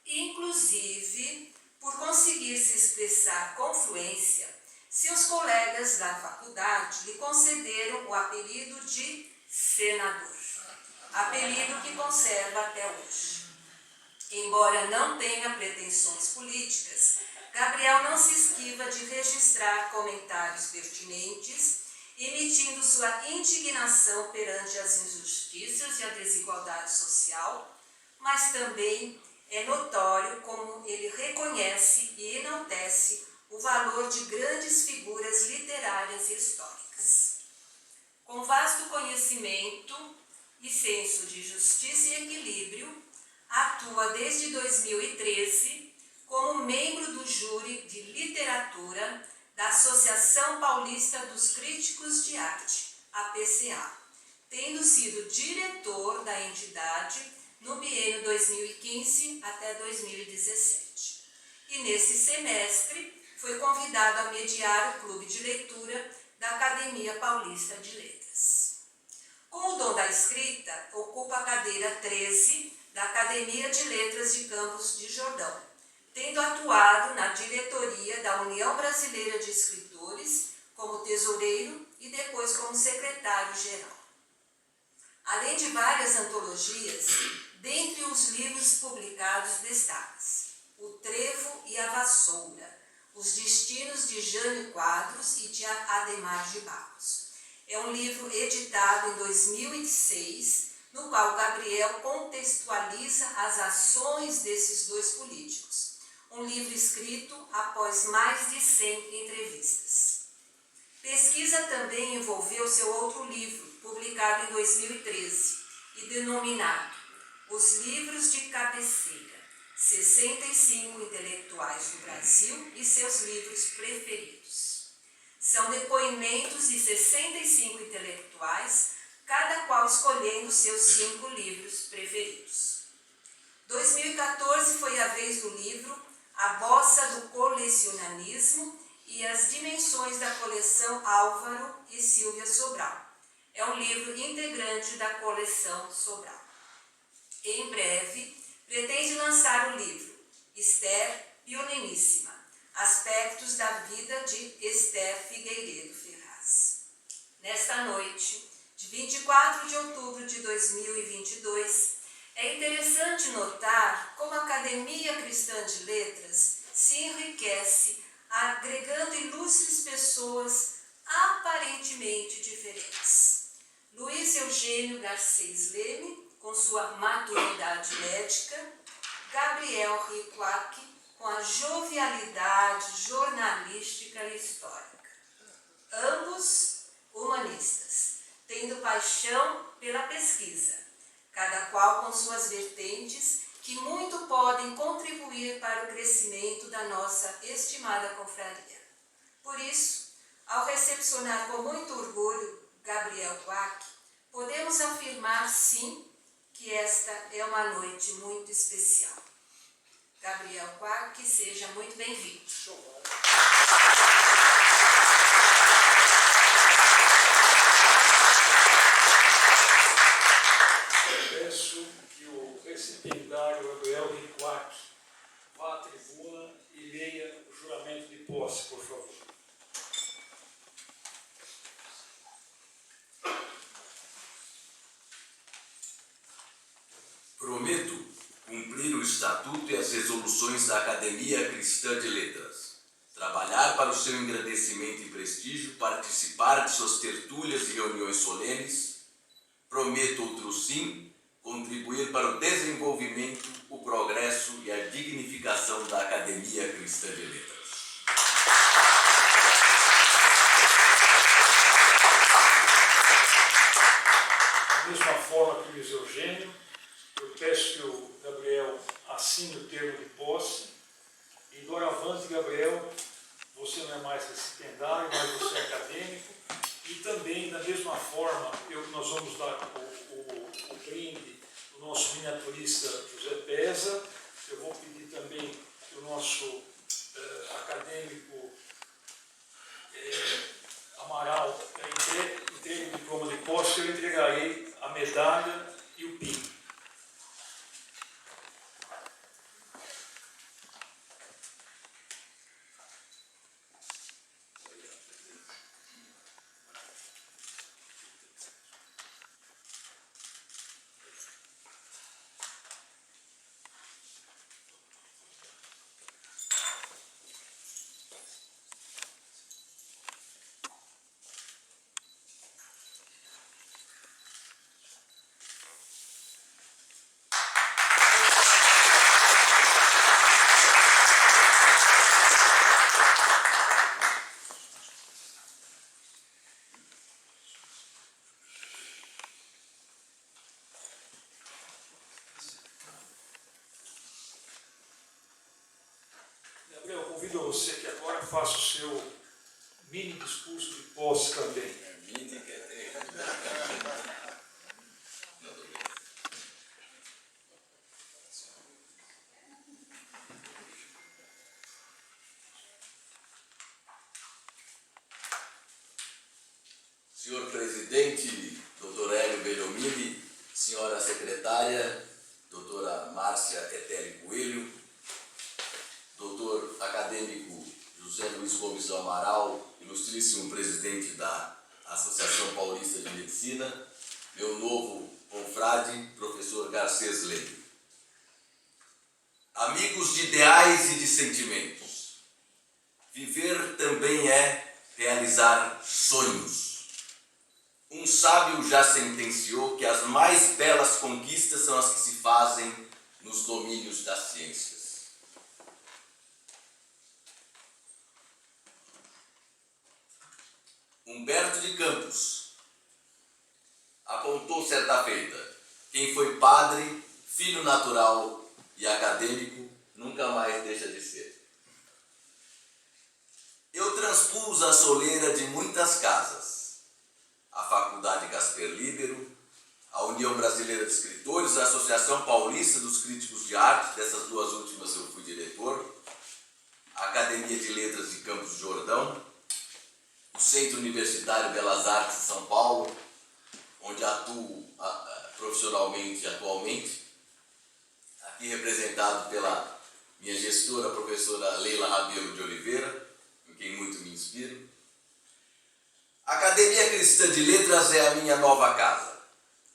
inclusive por conseguir se expressar com fluência. Seus colegas da faculdade lhe concederam o apelido de senador, apelido que conserva até hoje. Embora não tenha pretensões políticas, Gabriel não se esquiva de registrar comentários pertinentes, emitindo sua indignação perante as injustiças e a desigualdade social, mas também é notório como ele reconhece e enaltece o valor de grandes figuras literárias e históricas. Com vasto conhecimento e senso de justiça e equilíbrio, atua desde 2013 como membro do júri de literatura da Associação Paulista dos Críticos de Arte, APCA, tendo sido diretor da entidade no biênio 2015 até 2017. E nesse semestre foi convidado a mediar o clube de leitura da Academia Paulista de Letras. Com o dom da escrita, ocupa a cadeira 13 da Academia de Letras de Campos de Jordão, tendo atuado na diretoria da União Brasileira de Escritores como tesoureiro e depois como secretário-geral. Além de várias antologias, dentre os livros publicados destaca-se O Trevo e a Vassoura, Os Destinos de Jânio Quadros e de Ademar de Barros. É um livro editado em 2006, no qual Gabriel contextualiza as ações desses dois políticos. Um livro escrito após mais de 100 entrevistas. Pesquisa também envolveu seu outro livro, publicado em 2013, e denominado Os Livros de Cabeceira, 65 intelectuais do Brasil e seus livros preferidos. São depoimentos de 65 intelectuais, cada qual escolhendo seus 5 livros preferidos. 2014 foi a vez do livro A Bossa do Colecionismo e as Dimensões da Coleção Álvaro e Silvia Sobral. É um livro integrante da coleção Sobral. Em breve, pretende lançar o livro Esther Pioneríssima, Aspectos da Vida de Esther Figueiredo Ferraz. Nesta noite, de 24 de outubro de 2022, é interessante notar como a Academia Cristã de Letras se enriquece agregando ilustres pessoas aparentemente diferentes. Luiz Eugênio Garcês Leme, com sua maturidade médica, Gabriel Riquac, com a jovialidade jornalística e histórica. Ambos humanistas, tendo paixão pela pesquisa, cada qual com suas vertentes, que muito podem contribuir para o crescimento da nossa estimada confraria. Por isso, ao recepcionar com muito orgulho Gabriel Quack, podemos afirmar, sim, que esta é uma noite muito especial. Gabriel Quack, seja muito bem-vindo. Peço que o recipiendário Gabriel Riquac vá à tribuna e leia o juramento de posse, por favor. Prometo cumprir o Estatuto e as resoluções da Academia Cristã de Letras, trabalhar para o seu engrandecimento e prestígio, participar de suas tertúlias e reuniões solenes. Prometo, outro sim, contribuir para o desenvolvimento, o progresso e a dignificação da Academia Cristã de Letras. Da mesma forma que o Luiz Eugênio, eu peço que o Gabriel assine o termo de posse e doravante, Gabriel, você não é mais recipiendário, mas você é acadêmico e também, da mesma forma, nós vamos dar o brinde do nosso miniaturista José Pesa. Eu vou pedir também que o nosso acadêmico Amaral entregue o diploma de posse, eu entregarei a medalha e o PIN. Gabriel, convido você que agora faça o seu mini discurso de posse também. Senhor Presidente, doutor Hélio Bellomini, senhora secretária, doutora Márcia Etelli Coelho, doutor acadêmico José Luiz Gomes do Amaral, ilustríssimo presidente da Associação Paulista de Medicina, meu novo confrade, professor Garcês Leme. Amigos de ideais e de sentimentos, viver também é realizar sonhos. Um sábio já sentenciou que as mais belas conquistas são as que se fazem nos domínios das ciências. Humberto de Campos apontou certa feita: quem foi padre, filho natural e acadêmico, nunca mais deixa de ser. Eu transpus a soleira de muitas casas: a Faculdade Casper Libero, a União Brasileira de Escritores, a Associação Paulista dos Críticos de Arte, dessas duas últimas eu fui diretor, a Academia de Letras de Campos do Jordão, o Centro Universitário Belas Artes de São Paulo, onde atuo profissionalmente atualmente, aqui representado pela minha gestora, a professora Leila Rabelo de Oliveira, em quem muito me inspiro. A Academia Cristã de Letras é a minha nova casa.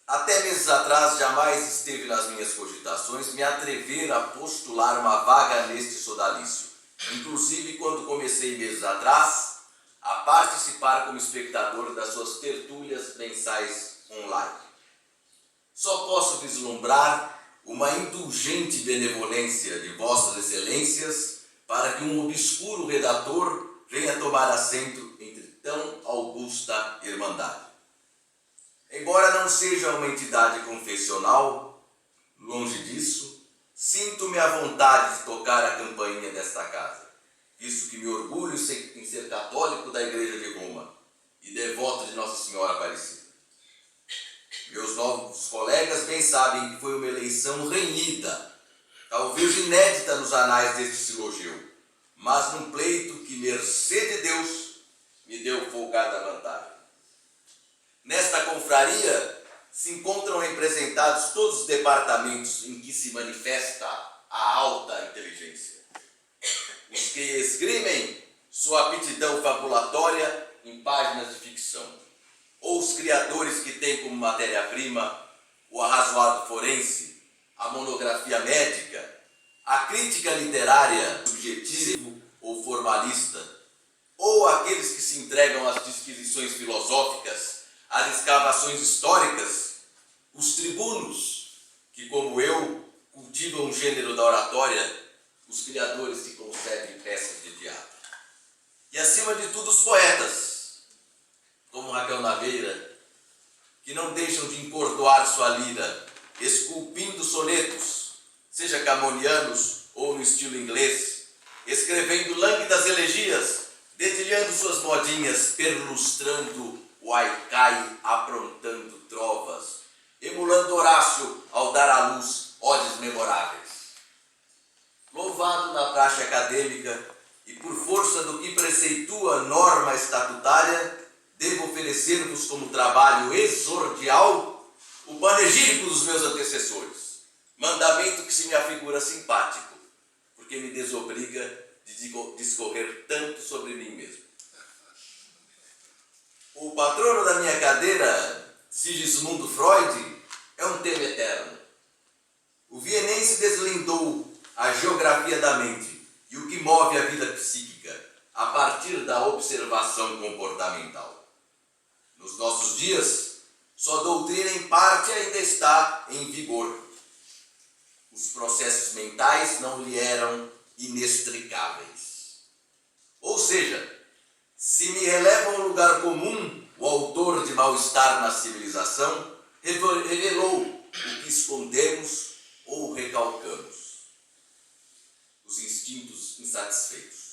Até meses atrás jamais esteve nas minhas cogitações me atrever a postular uma vaga neste sodalício, inclusive quando comecei meses atrás a participar como espectador das suas tertúlias mensais online. Só posso vislumbrar uma indulgente benevolência de vossas excelências para que um obscuro redator venha tomar assento entre tão augusta irmandade. Embora não seja uma entidade confessional, longe disso, sinto-me à vontade de tocar a campainha desta casa, visto que me orgulho em ser católico da Igreja de Roma e devoto de Nossa Senhora Aparecida. Meus novos colegas bem sabem que foi uma eleição renhida, talvez inédita nos anais deste silogeu, mas num pleito que, mercê de Deus, me deu folgada vantagem. Nesta confraria se encontram representados todos os departamentos em que se manifesta a alta inteligência. Os que esgrimem sua aptidão fabulatória em páginas de ficção, ou os criadores que têm como matéria-prima o arrazoado forense, a monografia médica, a crítica literária subjetiva ou formalista, ou aqueles que se entregam às disquisições filosóficas, às escavações históricas, os tribunos, que como eu cultivam o gênero da oratória, os criadores que concebem peças de teatro. E acima de tudo os poetas, como Raquel Naveira, que não deixam de encordoar sua lira, esculpindo sonetos, seja camonianos ou no estilo inglês, escrevendo lânguidas elegias, dedilhando suas modinhas, perlustrando o Haikai, aprontando trovas, emulando Horácio ao dar à luz odes memoráveis. Louvado na praxe acadêmica e por força do que preceitua a norma estatutária, devo oferecer-vos como trabalho exordial o panegírico dos meus antecessores, mandamento que se me afigura simpático, porque me desobriga de discorrer tanto sobre mim mesmo. O patrono da minha cadeira, Sigismundo Freud, é um tema eterno. O vienense deslindou a geografia da mente e o que move a vida psíquica a partir da observação comportamental. Nos nossos dias, sua doutrina em parte ainda está em vigor. Os processos mentais não lhe eram inextricáveis. Ou seja, se me releva um lugar comum, o autor de Mal-Estar na Civilização revelou o que escondemos ou recalcamos. Os instintos insatisfeitos.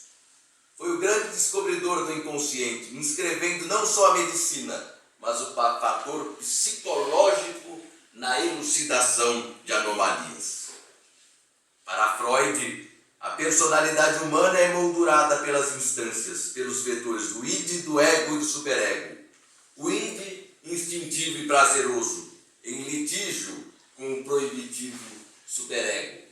Foi o grande descobridor do inconsciente, inscrevendo não só a medicina, mas o fator psicológico na elucidação de anomalias. Para Freud, a personalidade humana é moldurada pelas instâncias, pelos vetores do id, do ego e do superego. O id, instintivo e prazeroso, em litígio com o proibitivo superego.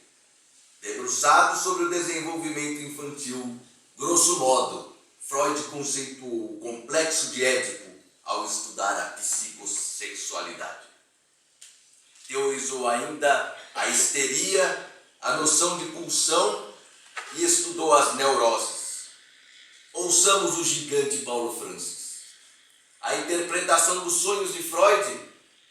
Debruçado sobre o desenvolvimento infantil, grosso modo, Freud conceituou o complexo de Édipo ao estudar a psicossexualidade. Teorizou ainda a histeria, a noção de pulsão e estudou as neuroses. Ouçamos o gigante Paulo Francis. A interpretação dos sonhos de Freud,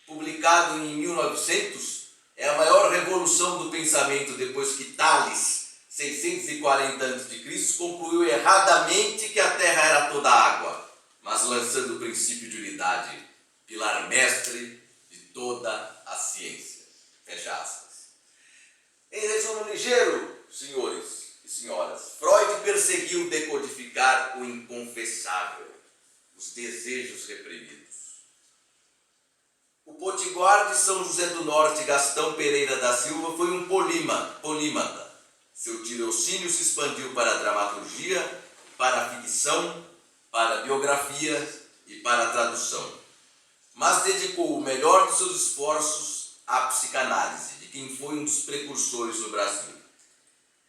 publicado em 1900, é a maior revolução do pensamento depois que Tales, 640 a.C., concluiu erradamente que a Terra era toda água, mas lançando o princípio de unidade, pilar mestre de toda a ciência. Fecha aspas. Em resumo ligeiro, senhores e senhoras, Freud perseguiu decodificar o inconfessável, os desejos reprimidos. O potiguar de São José do Norte, Gastão Pereira da Silva, foi um polímata. Seu tirocínio se expandiu para a dramaturgia, para a ficção, para a biografia e para a tradução. Mas dedicou o melhor de seus esforços à psicanálise, de quem foi um dos precursores no Brasil.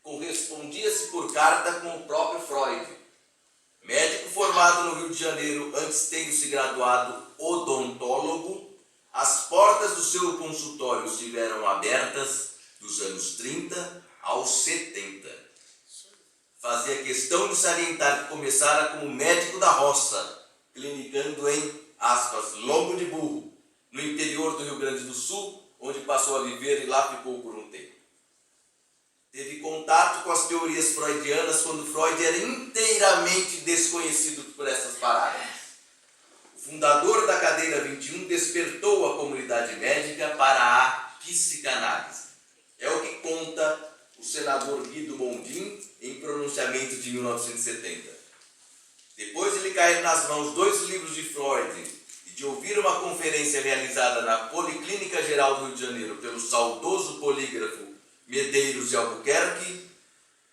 Correspondia-se por carta com o próprio Freud, médico formado no Rio de Janeiro, antes tendo se graduado odontólogo. As portas do seu consultório estiveram abertas dos anos 30 aos 70. Fazia questão de salientar que começara como médico da roça, clinicando em, aspas, Lombo de Burro, no interior do Rio Grande do Sul, onde passou a viver e lá ficou por um tempo. Teve contato com as teorias freudianas quando Freud era inteiramente desconhecido por essas paradas. O fundador da cadeira 21 despertou a comunidade médica para a psicanálise. É o que conta o senador Guido Mondin em pronunciamento de 1970. Depois de lhe cair nas mãos 2 livros de Freud e de ouvir uma conferência realizada na Policlínica Geral do Rio de Janeiro pelo saudoso polígrafo Medeiros de Albuquerque,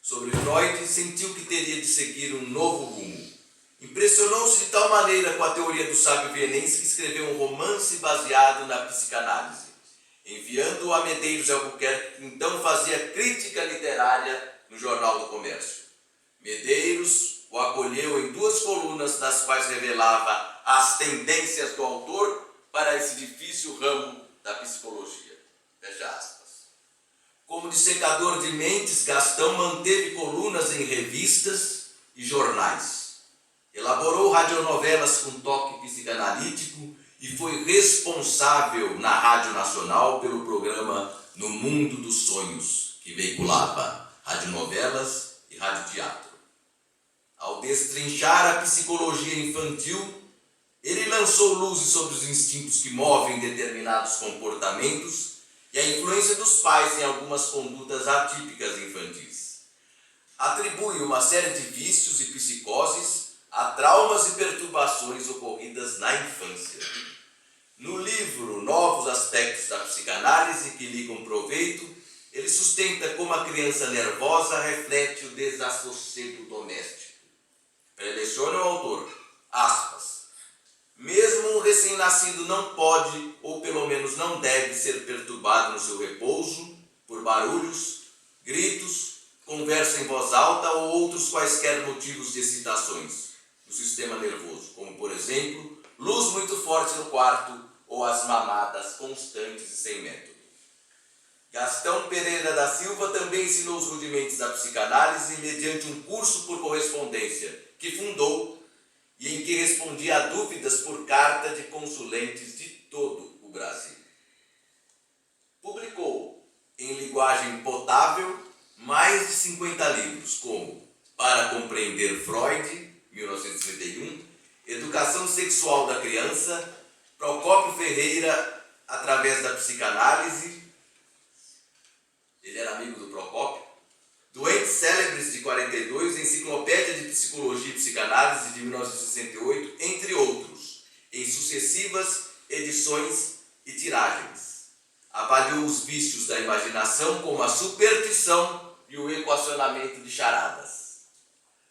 sobre Freud, sentiu que teria de seguir um novo rumo. Impressionou-se de tal maneira com a teoria do sábio vienense que escreveu um romance baseado na psicanálise, enviando-o a Medeiros de Albuquerque, que então fazia crítica literária no Jornal do Comércio. Medeiros o acolheu em 2 colunas, das quais revelava as tendências do autor para esse difícil ramo da psicologia. Fecha aspas. Como dissecador de mentes, Gastão manteve colunas em revistas e jornais. Elaborou radionovelas com toque psicanalítico e foi responsável na Rádio Nacional pelo programa No Mundo dos Sonhos, que veiculava radionovelas e radioteatro. Ao destrinchar a psicologia infantil, ele lançou luzes sobre os instintos que movem determinados comportamentos e a influência dos pais em algumas condutas atípicas infantis. Atribui uma série de vícios e psicoses a traumas e perturbações ocorridas na infância. No livro Novos Aspectos da Psicanálise que ligam proveito, ele sustenta como a criança nervosa reflete o desassossego doméstico. Preleciona o autor, aspas, mesmo um recém-nascido não pode, ou pelo menos não deve ser perturbado no seu repouso por barulhos, gritos, conversa em voz alta ou outros quaisquer motivos de excitações do sistema nervoso, como, por exemplo, luz muito forte no quarto ou as mamadas constantes e sem método. Gastão Pereira da Silva também ensinou os rudimentos da psicanálise mediante um curso por correspondência que fundou e em que respondia a dúvidas por carta de consulentes de todo o Brasil. Publicou, em linguagem potável, mais de 50 livros, como Para Compreender Freud, 1931, Educação Sexual da Criança, Procópio Ferreira através da psicanálise, ele era amigo do Procópio, Doentes Célebres de 42, Enciclopédia de Psicologia e Psicanálise de 1968, entre outros, em sucessivas edições e tiragens. Avaliou os vícios da imaginação como a superstição e o equacionamento de charadas.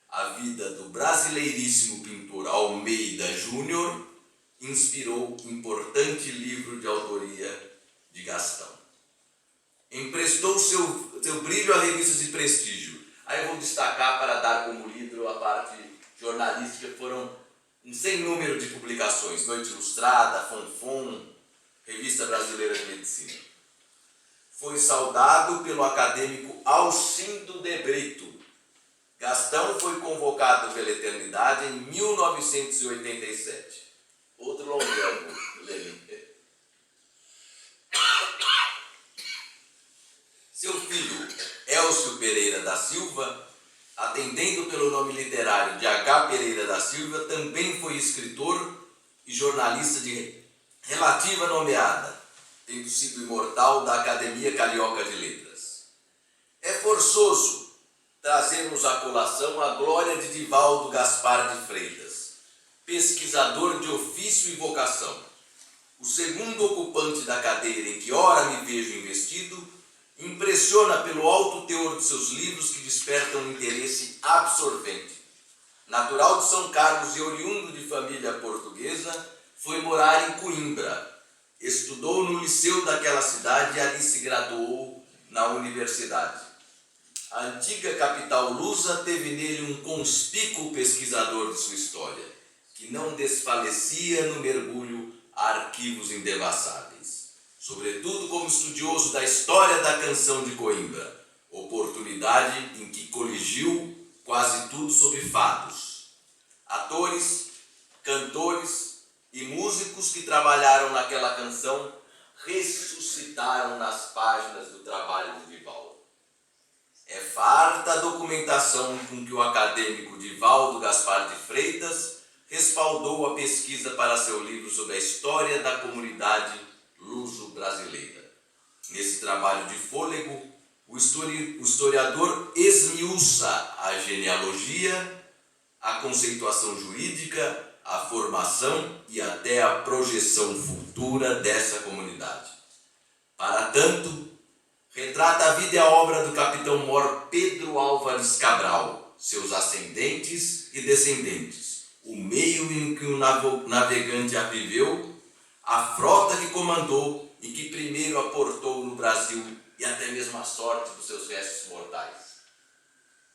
A vida do brasileiríssimo pintor Almeida Júnior inspirou um importante livro de autoria de Gastão. Emprestou seu brilho a revistas de prestígio. Aí eu vou destacar para dar como livro a parte jornalística, foram um sem número de publicações, Noite Ilustrada, Fonfon, Revista Brasileira de Medicina. Foi saudado pelo acadêmico Alcindo de Brito. Gastão foi convocado pela eternidade em 1987. Outra Silva, atendendo pelo nome literário de H. Pereira da Silva, também foi escritor e jornalista de relativa nomeada, tendo sido imortal da Academia Carioca de Letras. É forçoso trazermos à colação a glória de Divaldo Gaspar de Freitas, pesquisador de ofício e vocação, o segundo ocupante da cadeira em que ora me vejo investido. Impressiona pelo alto teor de seus livros que despertam um interesse absorvente. Natural de São Carlos e oriundo de família portuguesa, foi morar em Coimbra. Estudou no liceu daquela cidade e ali se graduou na universidade. A antiga capital lusa teve nele um conspícuo pesquisador de sua história, que não desfalecia no mergulho a arquivos indevassáveis. Sobretudo como estudioso da história da canção de Coimbra, oportunidade em que coligiu quase tudo sobre fados. Atores, cantores e músicos que trabalharam naquela canção ressuscitaram nas páginas do trabalho de Divaldo. É farta a documentação com que o acadêmico Divaldo Gaspar de Freitas respaldou a pesquisa para seu livro sobre a história da comunidade luso-brasileira. Nesse trabalho de fôlego, o historiador esmiuça a genealogia, a conceituação jurídica, a formação e até a projeção futura dessa comunidade. Para tanto, retrata a vida e a obra do capitão-mor Pedro Álvares Cabral, seus ascendentes e descendentes, o meio em que o navegante a viveu, a frota que comandou e que primeiro aportou no Brasil e até mesmo a sorte dos seus restos mortais.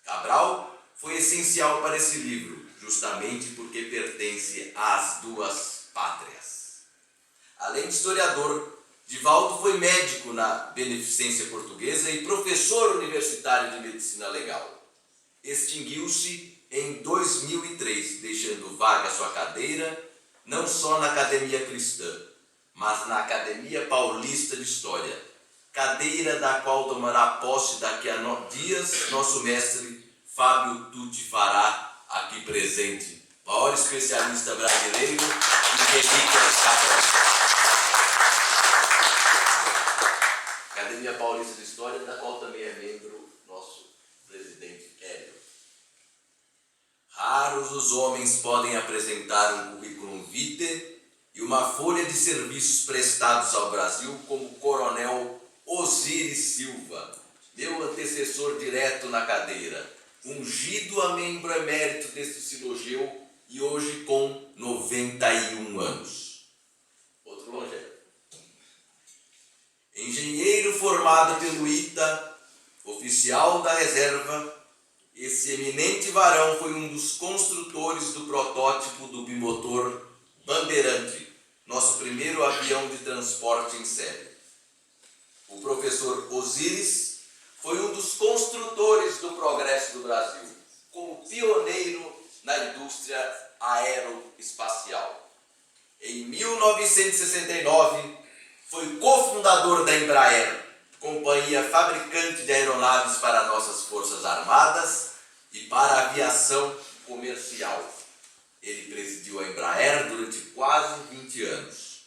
Cabral foi essencial para esse livro, justamente porque pertence às duas pátrias. Além de historiador, Divaldo foi médico na Beneficência Portuguesa e professor universitário de medicina legal. Extinguiu-se em 2003, deixando vaga sua cadeira não só na Academia Cristã, mas na Academia Paulista de História, cadeira da qual tomará posse daqui a dias nosso mestre Fábio Tucci Fará, aqui presente, maior especialista brasileiro em relíquias católicas. Academia Paulista de História, da qual também é membro nosso presidente Hélio. Raros os homens podem apresentar um currículo vitae e uma folha de serviços prestados ao Brasil como o coronel Osíris Silva, meu antecessor direto na cadeira, ungido a membro emérito deste silogeu e hoje com 91 anos. Outro longevo. Engenheiro formado pelo ITA, oficial da reserva, esse eminente varão foi um dos construtores do protótipo do bimotor Bandeirante, nosso primeiro avião de transporte em série. O professor Osíris foi um dos construtores do progresso do Brasil, como pioneiro na indústria aeroespacial. Em 1969, foi cofundador da Embraer, companhia fabricante de aeronaves para nossas forças armadas e para a aviação comercial. Ele presidiu a Embraer durante quase 20 anos.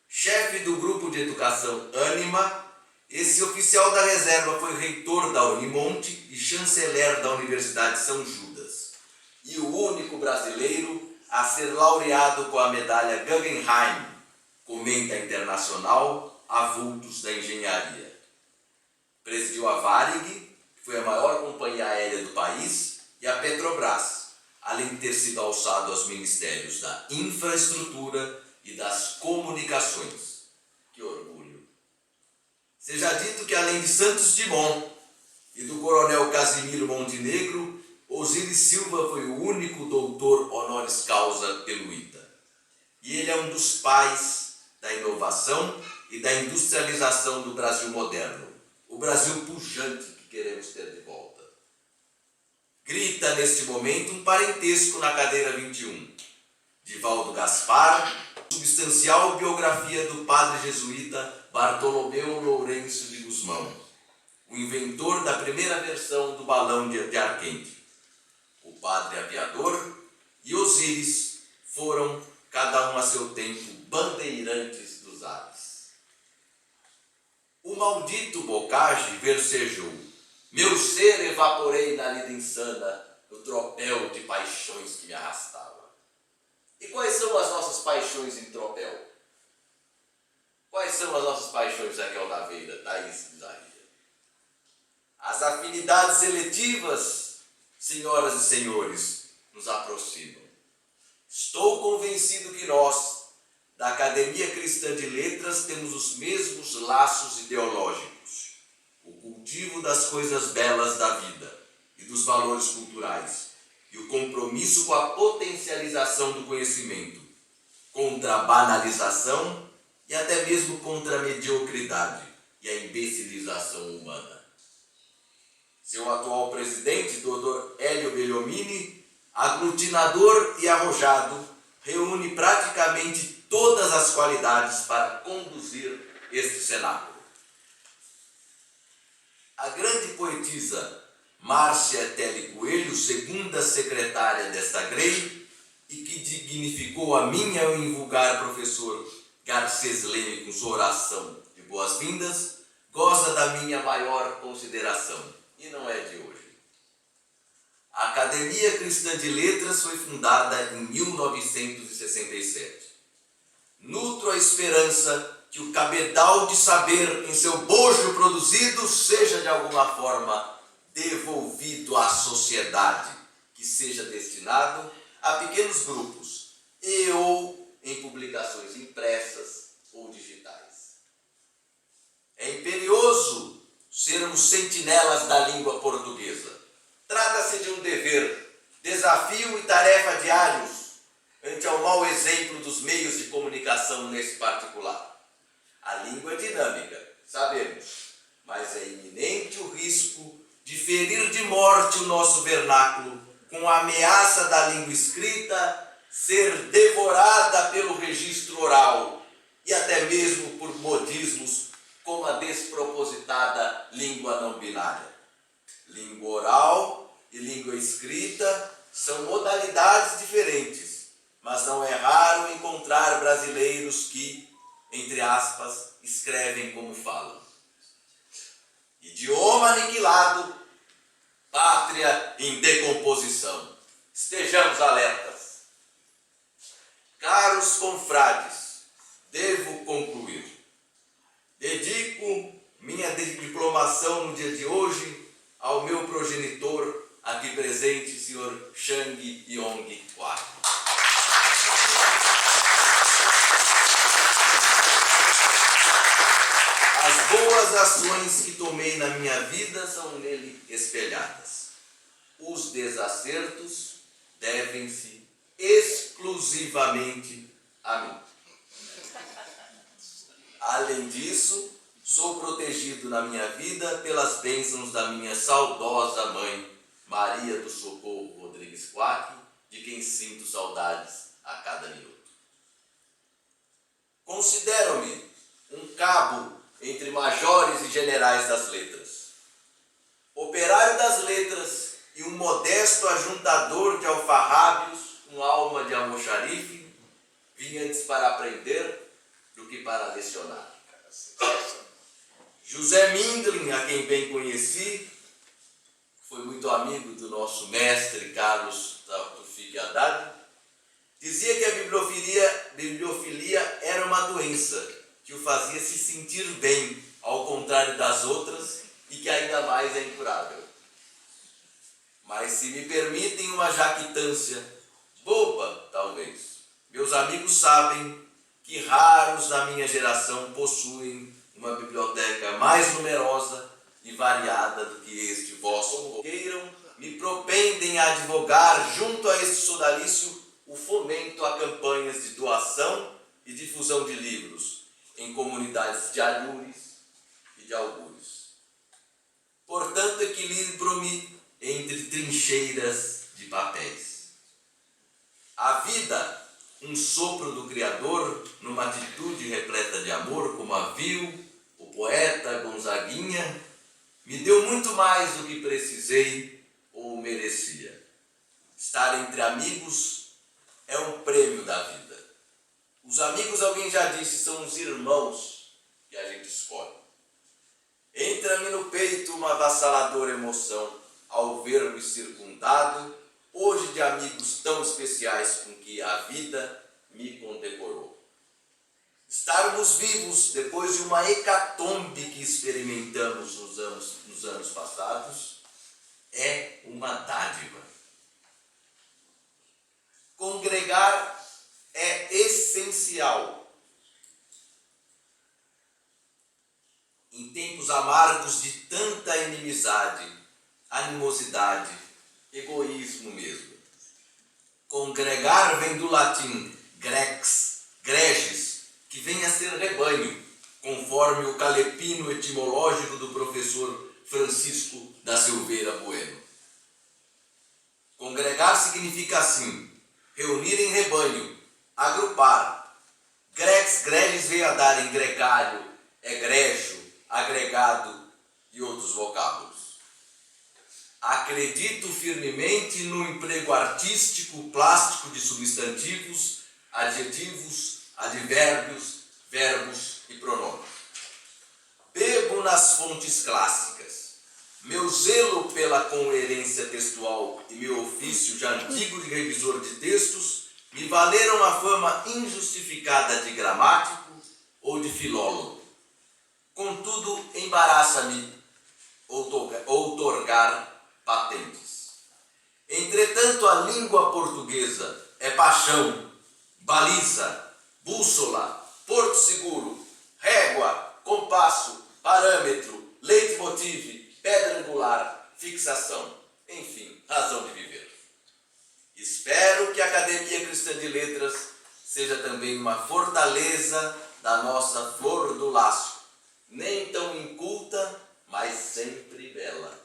Chefe do grupo de educação Ânima, esse oficial da reserva foi reitor da Unimonte e chanceler da Universidade de São Judas, e o único brasileiro a ser laureado com a medalha Guggenheim, comenda internacional Avultos da Engenharia. Presidiu a Varig, que foi a maior companhia aérea do país, e a Petrobras, além de ter sido alçado aos ministérios da Infraestrutura e das Comunicações. Que orgulho! Seja dito que além de Santos Dumont e do coronel Casimiro Montenegro, Osíris Silva foi o único doutor honoris causa pelo ITA. E ele é um dos pais da inovação e da industrialização do Brasil moderno, o Brasil pujante que queremos ter de volta. Grita neste momento um parentesco na cadeira 21. Divaldo Gaspar, substancial biografia do padre jesuíta Bartolomeu Lourenço de Gusmão. o inventor da primeira versão do balão de ar quente. O padre aviador e Osíris foram, cada um a seu tempo, bandeirantes dos ares. O maldito Bocage versejou: meu ser evaporei na lida insana, no tropel de paixões que me arrastava. E quais são as nossas paixões em tropel? Quais são as nossas paixões, Raquel Naveira, Thaís Bizaria? As afinidades eletivas, senhoras e senhores, nos aproximam. Estou convencido que nós, da Academia Cristã de Letras, temos os mesmos laços ideológicos. O cultivo das coisas belas da vida e dos valores culturais e o compromisso com a potencialização do conhecimento, contra a banalização e até mesmo contra a mediocridade e a imbecilização humana. Seu atual presidente, Dr. Hélio Belliomini, aglutinador e arrojado, reúne praticamente todas as qualidades para conduzir este cenáculo. A grande poetisa Márcia Telle Coelho, segunda secretária desta GREI, e que dignificou a minha e o invulgar professor Garcês Leme com sua oração de boas-vindas, goza da minha maior consideração, e não é de hoje. A Academia Cristã de Letras foi fundada em 1967. Nutro a esperança que o cabedal de saber em seu bojo produzido seja de alguma forma devolvido à sociedade, que seja destinado a pequenos grupos e ou em publicações impressas ou digitais. É imperioso sermos sentinelas da língua portuguesa. Trata-se de um dever, desafio e tarefa diários ante ao mau exemplo dos meios de comunicação nesse particular. A língua é dinâmica, sabemos, mas é iminente o risco de ferir de morte o nosso vernáculo com a ameaça da língua escrita ser devorada pelo registro oral e até mesmo por modismos como a despropositada língua não binária. Língua oral e língua escrita são modalidades diferentes, mas não é raro encontrar brasileiros que, entre aspas, escrevem como falam. Idioma aniquilado, pátria em decomposição. Estejamos alertas. Caros confrades, devo concluir. Dedico minha diplomação no dia de hoje ao meu progenitor, aqui presente, Sr. Shang Yong Kwak. As boas ações que tomei na minha vida são nele espelhadas. Os desacertos devem-se exclusivamente a mim. Além disso, sou protegido na minha vida pelas bênçãos da minha saudosa mãe, Maria do Socorro Rodrigues Kwak, de quem sinto saudades a cada minuto. Considero-me um cabo entre majores e generais das letras, operário das letras e um modesto ajuntador de alfarrábios com alma de almoxarife, vim antes para aprender do que para lecionar. José Mindlin, a quem bem conheci, foi muito amigo do nosso mestre Carlos Tufik Haddad, dizia que a bibliofilia era uma doença que o fazia se sentir bem, ao contrário das outras, e que ainda mais é incurável. Mas se me permitem uma jactância, boba talvez, meus amigos sabem que raros da minha geração possuem uma biblioteca mais numerosa e variada do que este vosso. Queiram, me propendem a advogar junto a este sodalício o fomento a campanhas de doação e difusão de livros em comunidades de alhures e de algures. Portanto, equilibro-me entre trincheiras de papéis. A vida, um sopro do Criador, numa atitude repleta de amor, como a viu o poeta Gonzaguinha, me deu muito mais do que precisei ou merecia. Estar entre amigos é um prêmio da vida. Os amigos, alguém já disse, são os irmãos que a gente escolhe. Entra-me no peito uma avassaladora emoção ao ver-me circundado, hoje de amigos tão especiais com que a vida me condecorou. Estarmos vivos depois de uma hecatombe que experimentamos nos anos passados é uma dádiva. Congregar é essencial. Em tempos amargos de tanta inimizade, animosidade, egoísmo mesmo. Congregar vem do latim grex, greges, que vem a ser rebanho, conforme o calepino etimológico do professor Francisco da Silveira Bueno. Congregar significa assim, reunir em rebanho, agrupar. Grex, greges veio a dar em gregário, egrégio, agregado e outros vocábulos. Acredito firmemente no emprego artístico, plástico de substantivos, adjetivos, advérbios, verbos e pronomes. Bebo nas fontes clássicas. Meu zelo pela coerência textual e meu ofício de antigo de revisor de textos me valeram a fama injustificada de gramático ou de filólogo. Contudo, embaraça-me outorgar patentes. Entretanto, a língua portuguesa é paixão, baliza, bússola, porto seguro, régua, compasso, parâmetro, leitmotiv, pedra angular, fixação, enfim, razão de viver. Espero que a Academia Cristã de Letras seja também uma fortaleza da nossa flor do laço, nem tão inculta, mas sempre bela.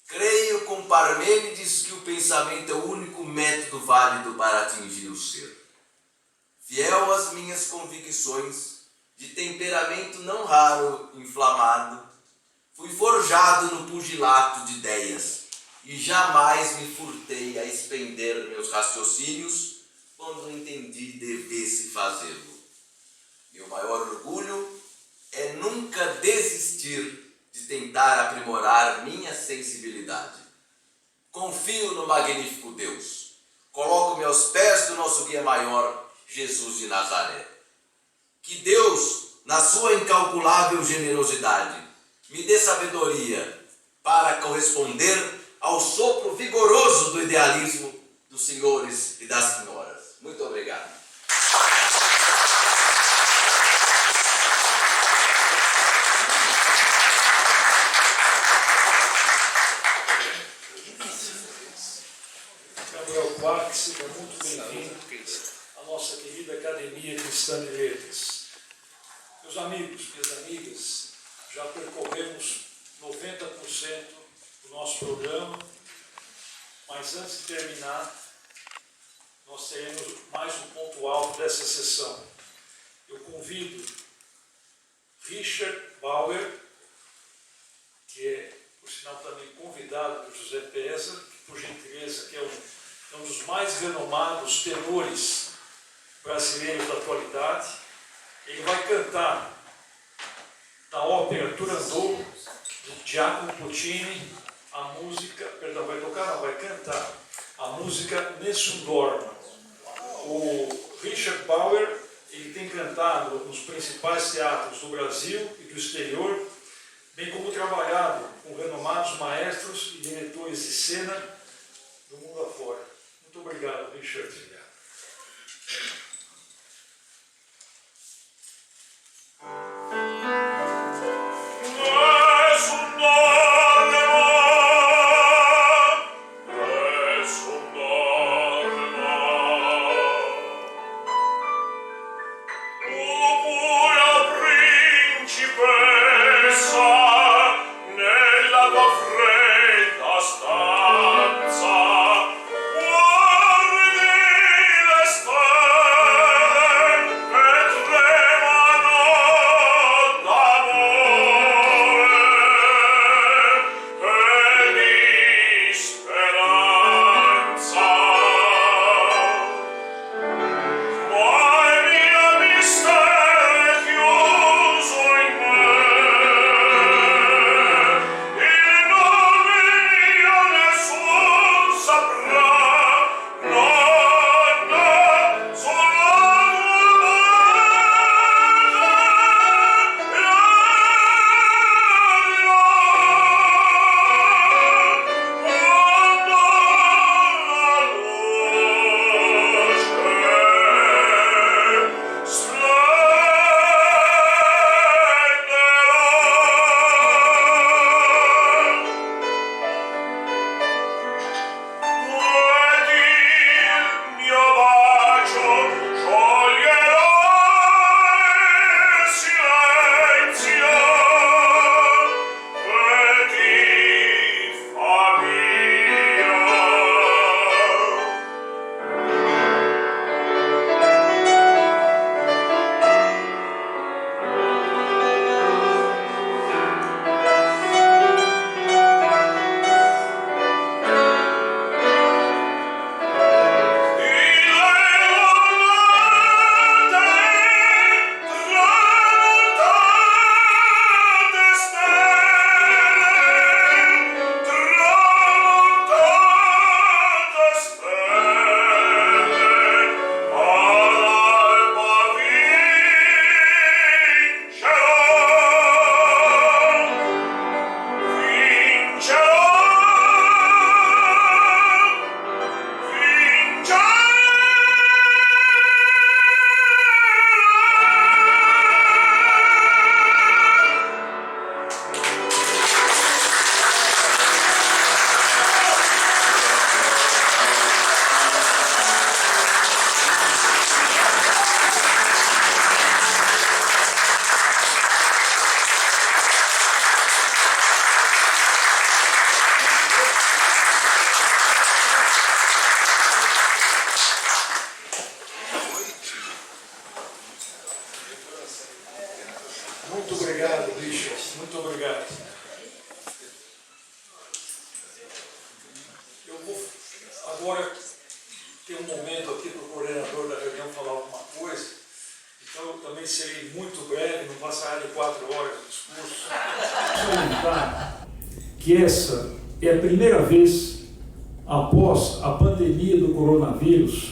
Creio com Parmênides que o pensamento é o único método válido para atingir o ser. Fiel às minhas convicções, de temperamento não raro inflamado, fui forjado no pugilato de ideias e jamais me furtei a expender meus raciocínios quando entendi devesse fazê-lo. Meu maior orgulho é nunca desistir de tentar aprimorar minha sensibilidade. Confio no magnífico Deus. Coloco-me aos pés do nosso guia maior, Jesus de Nazaré. Que Deus, na sua incalculável generosidade, me dê sabedoria para corresponder ao sopro vigoroso do idealismo dos senhores e das senhoras. Muito obrigado. Gabriel Quark, seja muito bem-vindo à nossa querida Academia Cristã de Letras. Meus amigos, minhas amigas, já percorremos 90% do nosso programa, mas antes de terminar, nós teremos mais um ponto alto dessa sessão. Eu convido Richard Bauer, que é, por sinal, também convidado por José Pesa, que, por gentileza, que é um dos mais renomados tenores brasileiros da atualidade. Ele vai cantar da ópera Turandot, de Giacomo Puccini, a música, perdão, vai cantar a música Nessun Dorma. O Richard Bauer, ele tem cantado nos principais teatros do Brasil e do exterior, bem como trabalhado com renomados maestros e diretores de cena do mundo afora. Muito obrigado, Richard. Stanza, guardi Muito obrigado, Richard. Muito obrigado. Eu vou agora ter um momento aqui para o coordenador da reunião falar alguma coisa. Então eu também serei muito breve, não passará de 4 horas o discurso. Salientar que essa é a primeira vez após a pandemia do coronavírus,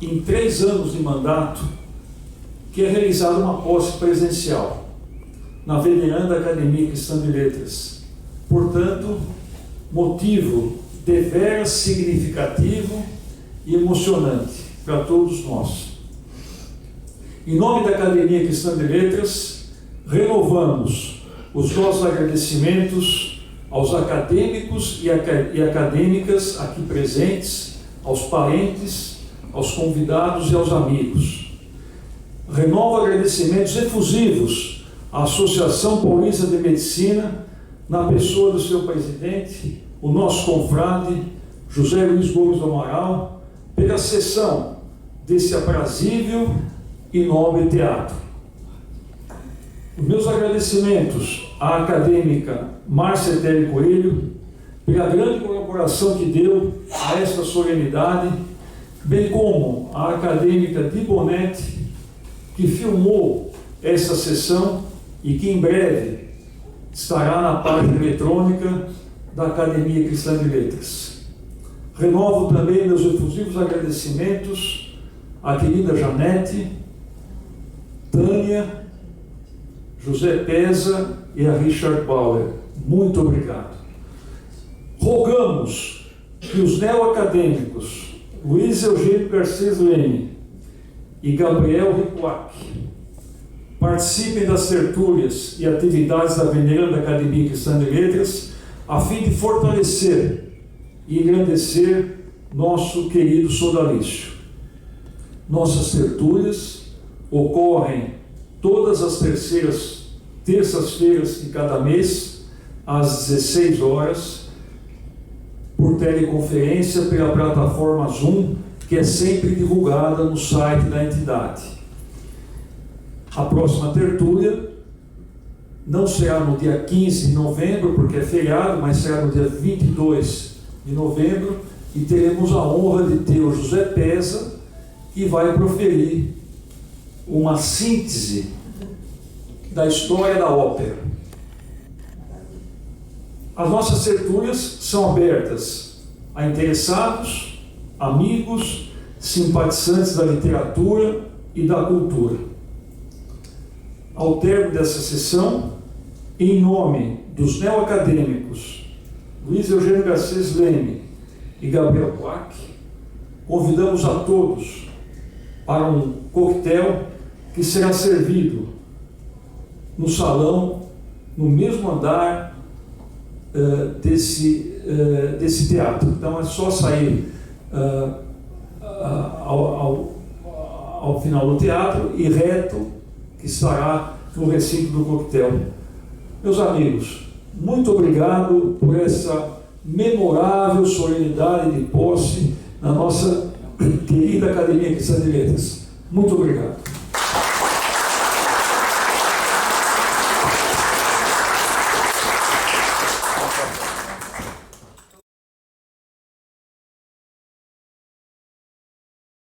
em 3 anos de mandato, que é realizada uma posse presencial na veneranda Academia Cristã de Letras. Portanto, motivo deveras significativo e emocionante para todos nós. Em nome da Academia Cristã de Letras, renovamos os nossos agradecimentos aos acadêmicos e acadêmicas aqui presentes, aos parentes, aos convidados e aos amigos. Renovo agradecimentos efusivos à Associação Paulista de Medicina, na pessoa do seu presidente, o nosso confrade, José Luiz Gomes do Amaral, pela cessão desse aprazível e nobre teatro. Os meus agradecimentos à acadêmica Márcia Tele Coelho, pela grande colaboração que deu a esta solenidade, bem como à acadêmica Di Bonetti, que filmou essa sessão e que em breve estará na página eletrônica da Academia Cristã de Letras. Renovo também meus efusivos agradecimentos à querida Janete, Tânia, José Pesa e a Richard Bauer. Muito obrigado. Rogamos que os neoacadêmicos Luiz Eugênio Garcês Leme e Gabriel Ricuac participem das tertúlias e atividades da veneranda Academia Cristã de Letras, a fim de fortalecer e engrandecer nosso querido sodalício. Nossas tertúlias ocorrem todas as terças-feiras de cada mês, às 16 horas, por teleconferência pela plataforma Zoom, que é sempre divulgada no site da entidade. A próxima tertúlia não será no dia 15 de novembro, porque é feriado, mas será no dia 22 de novembro, e teremos a honra de ter o José Pesa, que vai proferir uma síntese da história da ópera. As nossas tertúlias são abertas a interessados, amigos, simpatizantes da literatura e da cultura. Ao término dessa sessão, em nome dos neoacadêmicos Luiz Eugênio Garcês Leme e Gabriel Quack, convidamos a todos para um coquetel que será servido no salão, no mesmo andar desse teatro. Então é só sair ao final do teatro e reto, que estará no recinto do coquetel. Meus amigos, muito obrigado por essa memorável solenidade de posse na nossa querida Academia Cristã de Letras. Muito obrigado.